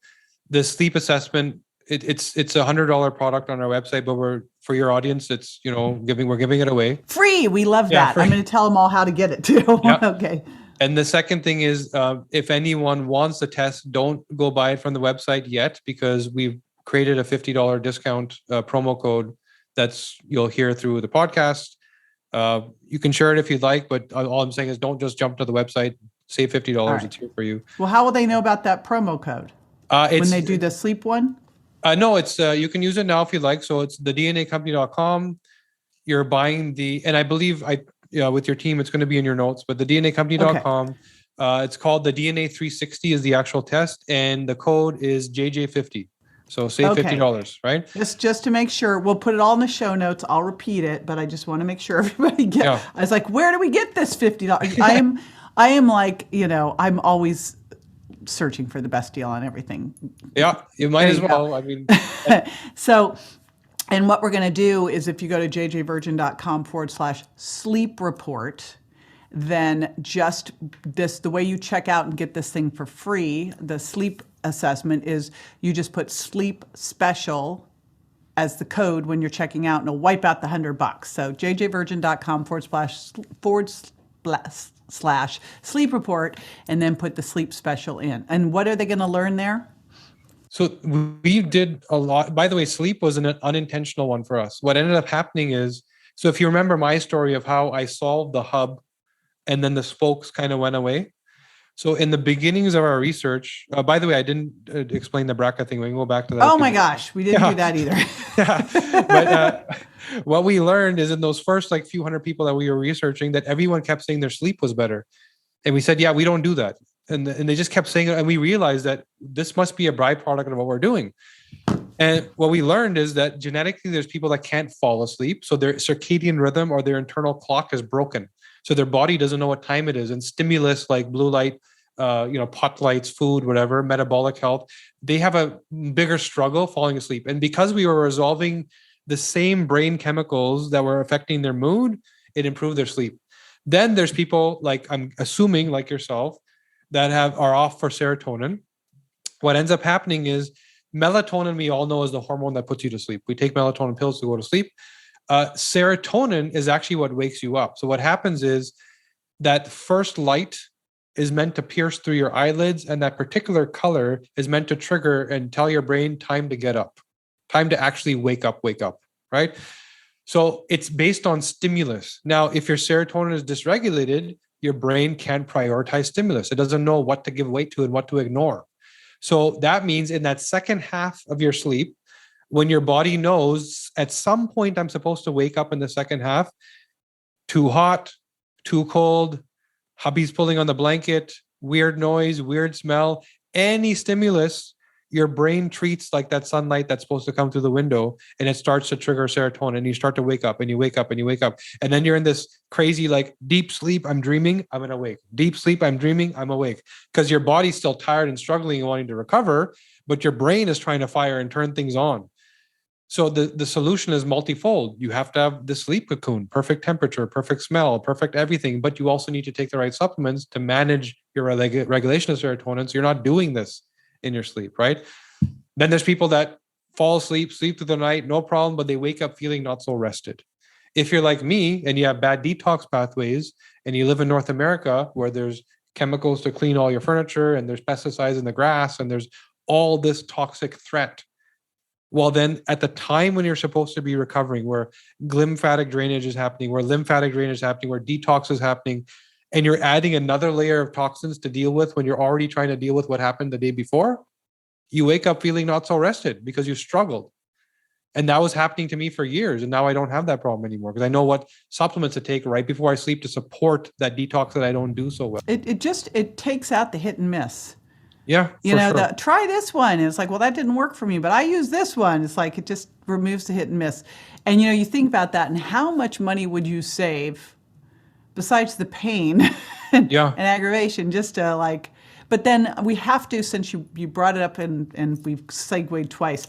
Speaker 3: The sleep assessment, it's $100 product on our website, but for your audience, it's we're giving it away.
Speaker 2: Free. We love
Speaker 3: Yeah,
Speaker 2: that.
Speaker 3: free.
Speaker 2: I'm going to tell them all how to get it too.
Speaker 3: Yeah.
Speaker 2: Okay.
Speaker 3: And the second thing is, if anyone wants the test, don't go buy it from the website yet, because we've created a $50 discount promo code you'll hear through the podcast. You can share it if you'd like, but all I'm saying is don't just jump to the website, save $50.
Speaker 2: Right.
Speaker 3: It's here for you.
Speaker 2: Well, how will they know about that promo code when they do the sleep one?
Speaker 3: No, it's you can use it now if you like. So it's thednacompany.com. You're buying and I believe with your team, it's going to be in your notes, but thednacompany.com. Okay. It's called the DNA 360 is the actual test, and the code is JJ50. So save $50, right?
Speaker 2: Just to make sure, we'll put it all in the show notes. I'll repeat it, but I just want to make sure everybody gets. Yeah. I was like, where do we get this $50? I am like, I'm always searching for the best deal on everything.
Speaker 3: Yeah, you might as well. I mean,
Speaker 2: so. And what we're going to do is, if you go to jjvirgin.com/sleep report, then just the way you check out and get this thing for free, the sleep assessment, is you just put sleep special as the code when you're checking out, and it'll wipe out the $100. So jjvirgin.com/sleep report, and then put the sleep special in. And what are they going to learn there?
Speaker 3: So we did a lot. By the way, sleep was an unintentional one for us. What ended up happening is, so if you remember my story of how I solved the hub and then the spokes kind of went away. So in the beginnings of our research, by the way, I didn't explain the BRCA thing. We can go back to that.
Speaker 2: Oh my gosh, we didn't do that either.
Speaker 3: Yeah. But what we learned is in those first few hundred people that we were researching, that everyone kept saying their sleep was better. And we said, yeah, we don't do that. And they just kept saying it. And we realized that this must be a byproduct of what we're doing. And what we learned is that genetically, there's people that can't fall asleep. So their circadian rhythm or their internal clock is broken. So their body doesn't know what time it is. And stimulus like blue light, pot lights, food, whatever, metabolic health, they have a bigger struggle falling asleep. And because we were resolving the same brain chemicals that were affecting their mood, it improved their sleep. Then there's people I'm assuming like yourself, that are off for serotonin. What ends up happening is melatonin, we all know, is the hormone that puts you to sleep. We take melatonin pills to go to sleep. Serotonin is actually what wakes you up. So what happens is that first light is meant to pierce through your eyelids, and that particular color is meant to trigger and tell your brain time to get up, time to actually wake up, right? So it's based on stimulus. Now, if your serotonin is dysregulated, your brain can't prioritize stimulus. It doesn't know what to give weight to and what to ignore. So that means in that second half of your sleep, when your body knows at some point I'm supposed to wake up in the second half, too hot, too cold, hubby's pulling on the blanket, weird noise, weird smell, any stimulus, your brain treats like that sunlight that's supposed to come through the window, and it starts to trigger serotonin. You start to wake up and you wake up and you wake up. And then you're in this crazy, deep sleep. I'm dreaming, I'm awake. Deep sleep, I'm dreaming, I'm awake. Because your body's still tired and struggling and wanting to recover, but your brain is trying to fire and turn things on. So the solution is multifold. You have to have the sleep cocoon, perfect temperature, perfect smell, perfect everything. But you also need to take the right supplements to manage your regulation of serotonin. So you're not doing this in your sleep, right? Then there's people that fall asleep, sleep through the night, no problem, but they wake up feeling not so rested. If you're like me and you have bad detox pathways and you live in North America where there's chemicals to clean all your furniture and there's pesticides in the grass and there's all this toxic threat, well, then at the time when you're supposed to be recovering, where lymphatic drainage is happening, where detox is happening, and you're adding another layer of toxins to deal with when you're already trying to deal with what happened the day before, you wake up feeling not so rested because you struggled. And that was happening to me for years. And now I don't have that problem anymore because I know what supplements to take right before I sleep to support that detox that I don't do so well.
Speaker 2: It takes out the hit and miss.
Speaker 3: Yeah.
Speaker 2: Sure. Try this one. And it's like, well, that didn't work for me, but I use this one. It's like, it just removes the hit and miss. And, you think about that and how much money would you save besides the pain and aggravation, just to but then we have to, since you brought it up and we've segued twice,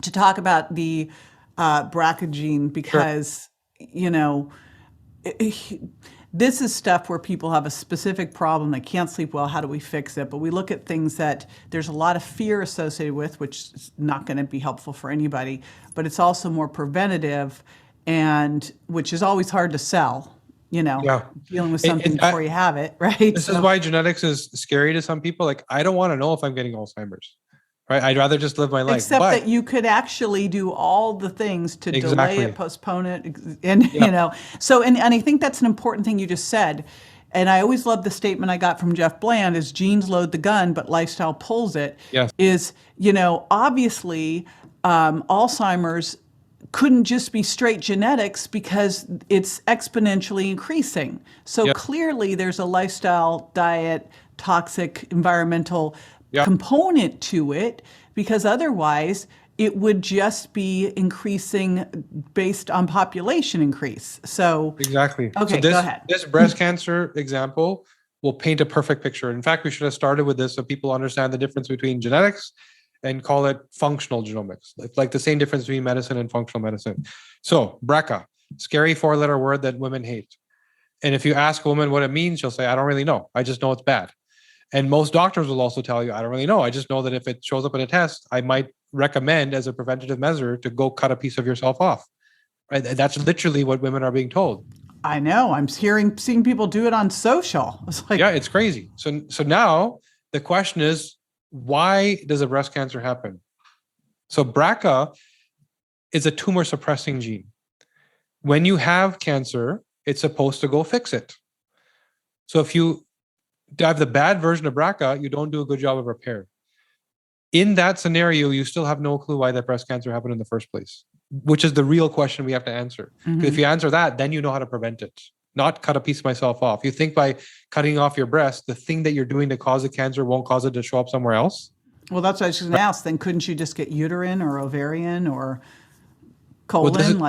Speaker 2: to talk about the BRCA gene because, this is stuff where people have a specific problem. They can't sleep well. How do we fix it? But we look at things that there's a lot of fear associated with, which is not going to be helpful for anybody. But it's also more preventative, and which is always hard to sell. Dealing with something before you have it, right?
Speaker 3: This is why genetics is scary to some people. Like, I don't want to know if I'm getting Alzheimer's, right? I'd rather just live my life.
Speaker 2: Except that you could actually do all the things to delay it, postpone it, and So, and I think that's an important thing you just said. And I always love the statement I got from Jeff Bland: is genes load the gun, but lifestyle pulls it.
Speaker 3: Yes.
Speaker 2: Is obviously Alzheimer's couldn't just be straight genetics because it's exponentially increasing. So clearly there's a lifestyle, diet, toxic, environmental component to it, because otherwise it would just be increasing based on population increase. So
Speaker 3: exactly.
Speaker 2: Okay,
Speaker 3: so
Speaker 2: go ahead.
Speaker 3: This breast cancer example will paint a perfect picture. In fact, we should have started with this so people understand the difference between genetics and call it functional genomics, like the same difference between medicine and functional medicine. So BRCA, scary 4-letter word that women hate. And if you ask a woman what it means, she'll say, I don't really know. I just know it's bad. And most doctors will also tell you, I don't really know. I just know that if it shows up in a test, I might recommend as a preventative measure to go cut a piece of yourself off. Right? That's literally what women are being told.
Speaker 2: I know. I'm seeing people do it on social. It's like,
Speaker 3: yeah, it's crazy. So now the question is, why does a breast cancer happen? So BRCA is a tumor suppressing gene. When you have cancer, it's supposed to go fix it. So if you have the bad version of BRCA, you don't do a good job of repair. In that scenario, you still have no clue why that breast cancer happened in the first place, which is the real question we have to answer. Mm-hmm. If you answer that, then you know how to prevent it, not cut a piece of myself off. You think by cutting off your breast, the thing that you're doing to cause the cancer won't cause it to show up somewhere else?
Speaker 2: Well, that's what I was going to ask. Then couldn't you just get uterine or ovarian or colon?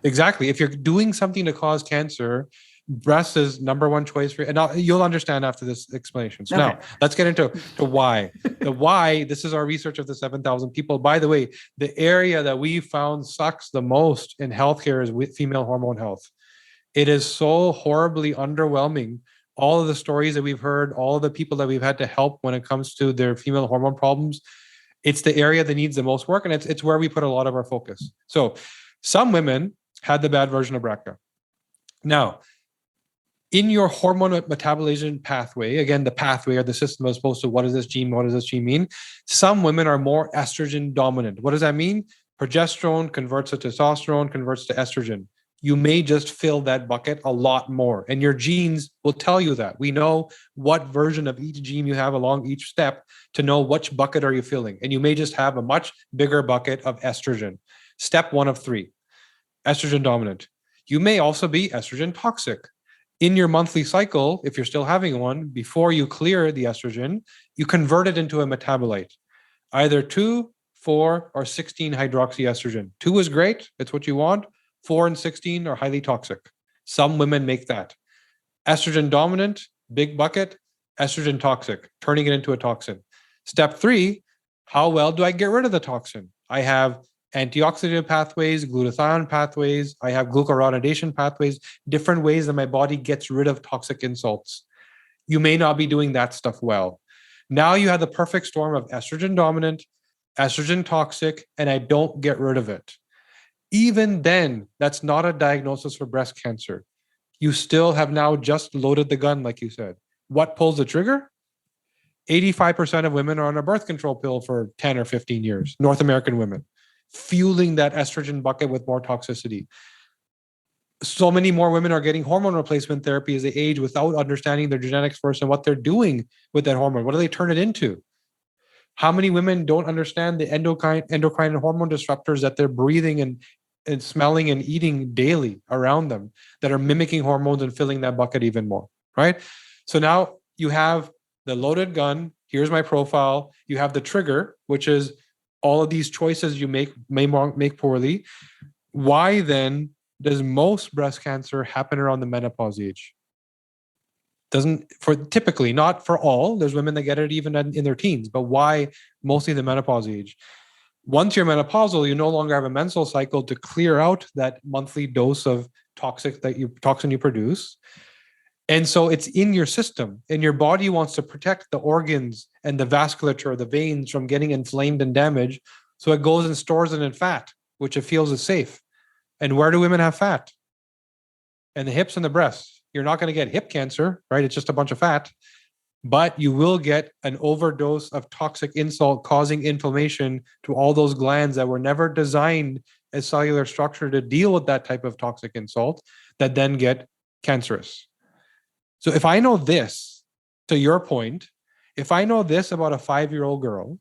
Speaker 3: Exactly. If you're doing something to cause cancer, breast is number one choice for you. And you'll understand after this explanation. So now let's get into why. The why, this is our research of the 7,000 people. By the way, the area that we found sucks the most in healthcare is with female hormone health. It is so horribly underwhelming. All of the stories that we've heard, all of the people that we've had to help when it comes to their female hormone problems, it's the area that needs the most work. And it's where we put a lot of our focus. So some women had the bad version of BRCA. Now, in your hormone metabolism pathway, again, the pathway or the system as opposed to what does this gene mean? Some women are more estrogen dominant. What does that mean? Progesterone converts to testosterone, converts to estrogen. You may just fill that bucket a lot more. And your genes will tell you that. We know what version of each gene you have along each step to know which bucket are you filling. And you may just have a much bigger bucket of estrogen. Step 1 of 3, estrogen dominant. You may also be estrogen toxic. In your monthly cycle, if you're still having one, before you clear the estrogen, you convert it into a metabolite, either 2, 4, or 16 hydroxyestrogen. 2 is great. It's what you want. 4 and 16 are highly toxic. Some women make that. Estrogen dominant, big bucket, estrogen toxic, turning it into a toxin. Step 3, how well do I get rid of the toxin? I have antioxidant pathways, glutathione pathways, I have glucuronidation pathways, different ways that my body gets rid of toxic insults. You may not be doing that stuff well. Now you have the perfect storm of estrogen dominant, estrogen toxic, and I don't get rid of it. Even then, that's not a diagnosis for breast cancer. You still have now just loaded the gun, like you said. What pulls the trigger? 85% of women are on a birth control pill for 10 or 15 years, North American women, fueling that estrogen bucket with more toxicity. So many more women are getting hormone replacement therapy as they age without understanding their genetics first and what they're doing with that hormone. What do they turn it into? How many women don't understand the endocrine and hormone disruptors that they're breathing and smelling and eating daily around them that are mimicking hormones and filling that bucket even more, right? So now you have the loaded gun. Here's my profile. You have the trigger, which is all of these choices you may make poorly. Why then does most breast cancer happen around the menopause age? Typically, not for all. There's women that get it even in their teens, but why mostly the menopause age? Once you're menopausal, you no longer have a menstrual cycle to clear out that monthly dose of toxin you produce. And so it's in your system, and your body wants to protect the organs and the vasculature, the veins from getting inflamed and damaged. So it goes and stores it in fat, which it feels is safe. And where do women have fat? In the hips and the breasts. You're not going to get hip cancer, right? It's just a bunch of fat. But you will get an overdose of toxic insult causing inflammation to all those glands that were never designed as cellular structure to deal with that type of toxic insult that then get cancerous. So if I know this, to your point, if I know this about a 5-year-old girl,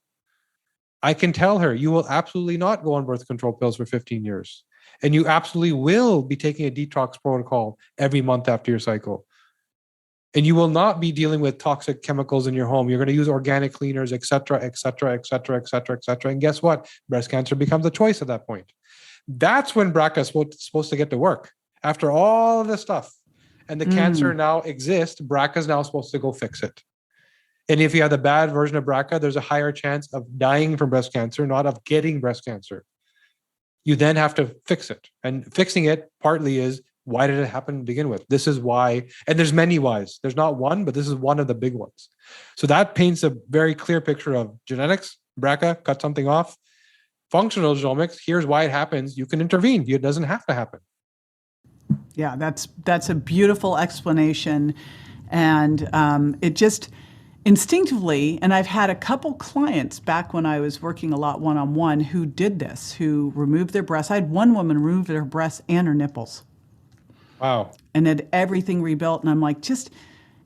Speaker 3: I can tell her, you will absolutely not go on birth control pills for 15 years. And you absolutely will be taking a detox protocol every month after your cycle. And you will not be dealing with toxic chemicals in your home. You're going to use organic cleaners, et cetera, et cetera, et cetera, et cetera, et cetera. And guess what? Breast cancer becomes a choice at that point. That's when BRCA is supposed to get to work. After all of this stuff, and the cancer now exists, BRCA is now supposed to go fix it. And if you have the bad version of BRCA, there's a higher chance of dying from breast cancer, not of getting breast cancer. You then have to fix it. And fixing it partly is, why did it happen to begin with? This is why, and there's many whys. There's not one, but this is one of the big ones. So that paints a very clear picture of genetics, BRCA, cut something off. Functional genomics, here's why it happens. You can intervene. It doesn't have to happen.
Speaker 2: Yeah, that's a beautiful explanation. And it just instinctively, and I've had a couple clients back when I was working a lot one-on-one who did this, who removed their breasts. I had one woman remove her breasts and her nipples.
Speaker 3: Wow.
Speaker 2: And had everything rebuilt. And I'm like, just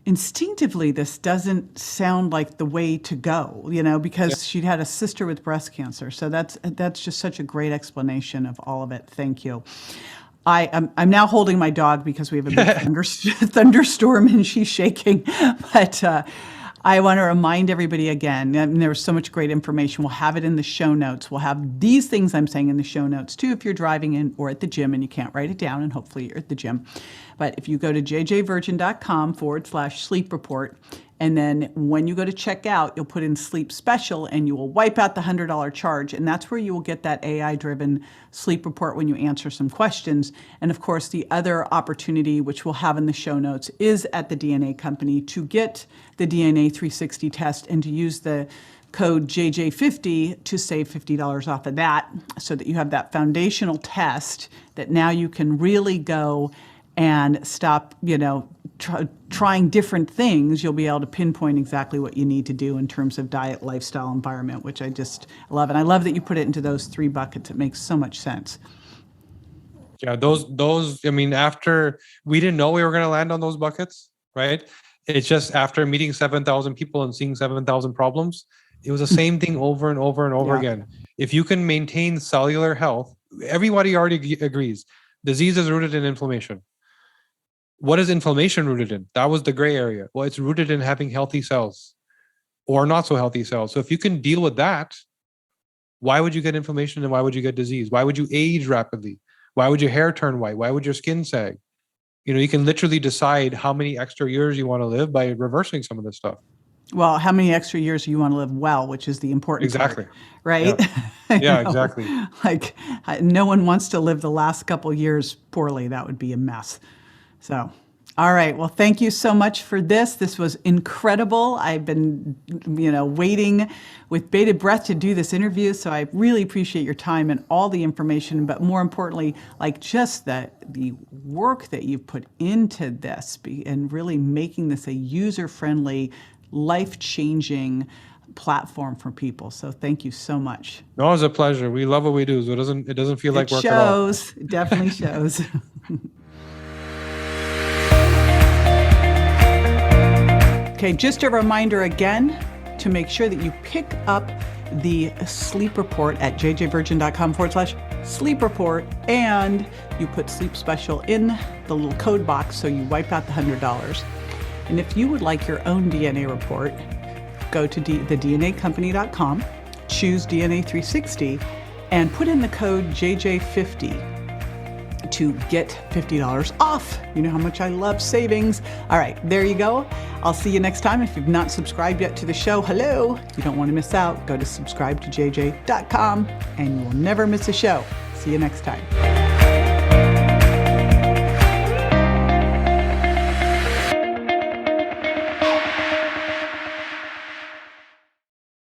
Speaker 2: instinctively, this doesn't sound like the way to go, because she'd had a sister with breast cancer. So that's just such a great explanation of all of it. Thank you. I'm now holding my dog because we have a big thunderstorm and she's shaking. But I want to remind everybody again, and there was so much great information. We'll have it in the show notes. We'll have these things I'm saying in the show notes too if you're driving in or at the gym and you can't write it down, and hopefully you're at the gym. But if you go to jjvirgin.com/sleep report, and then when you go to check out, you'll put in sleep special and you will wipe out the $100 charge. And that's where you will get that AI-driven sleep report when you answer some questions. And of course, the other opportunity, which we'll have in the show notes, is at the DNA company to get the DNA 360 test and to use the code JJ50 to save $50 off of that, so that you have that foundational test that now you can really go and stop, trying different things. You'll be able to pinpoint exactly what you need to do in terms of diet, lifestyle, environment, which I just love. And I love that you put it into those 3 buckets. It makes so much sense.
Speaker 3: Yeah, those, after we didn't know we were going to land on those buckets, right? It's just after meeting 7,000 people and seeing 7,000 problems, it was the same thing over and over and over again. If you can maintain cellular health, everybody already agrees, disease is rooted in inflammation. What is inflammation rooted in? That was the gray area. Well, it's rooted in having healthy cells or not so healthy cells. So if you can deal with that, why would you get inflammation and why would you get disease? Why would you age rapidly? Why would your hair turn white? Why would your skin sag? You can literally decide how many extra years you want to live by reversing some of this stuff.
Speaker 2: Well, how many extra years you want to live well, which is the important part, right?
Speaker 3: Yeah, exactly.
Speaker 2: Like, no one wants to live the last couple years poorly. That would be a mess. So, all right. Well, thank you so much for this. This was incredible. I've been, waiting with bated breath to do this interview. So I really appreciate your time and all the information, but more importantly, just the work that you've put into this and really making this a user-friendly, life-changing platform for people. So thank you so much.
Speaker 3: No, it was a pleasure. We love what we do. So it doesn't feel like work at all.
Speaker 2: It definitely shows. Okay, just a reminder again to make sure that you pick up the sleep report at jjvirgin.com/sleep report, and you put sleep special in the little code box so you wipe out the $100. And if you would like your own DNA report, go to thednacompany.com, choose DNA 360, and put in the code JJ50 to get $50 off. You know how much I love savings. All right, there you go. I'll see you next time. If you've not subscribed yet to the show, hello. You don't want to miss out. Go to subscribe to jj.com and you will never miss a show. See you next time.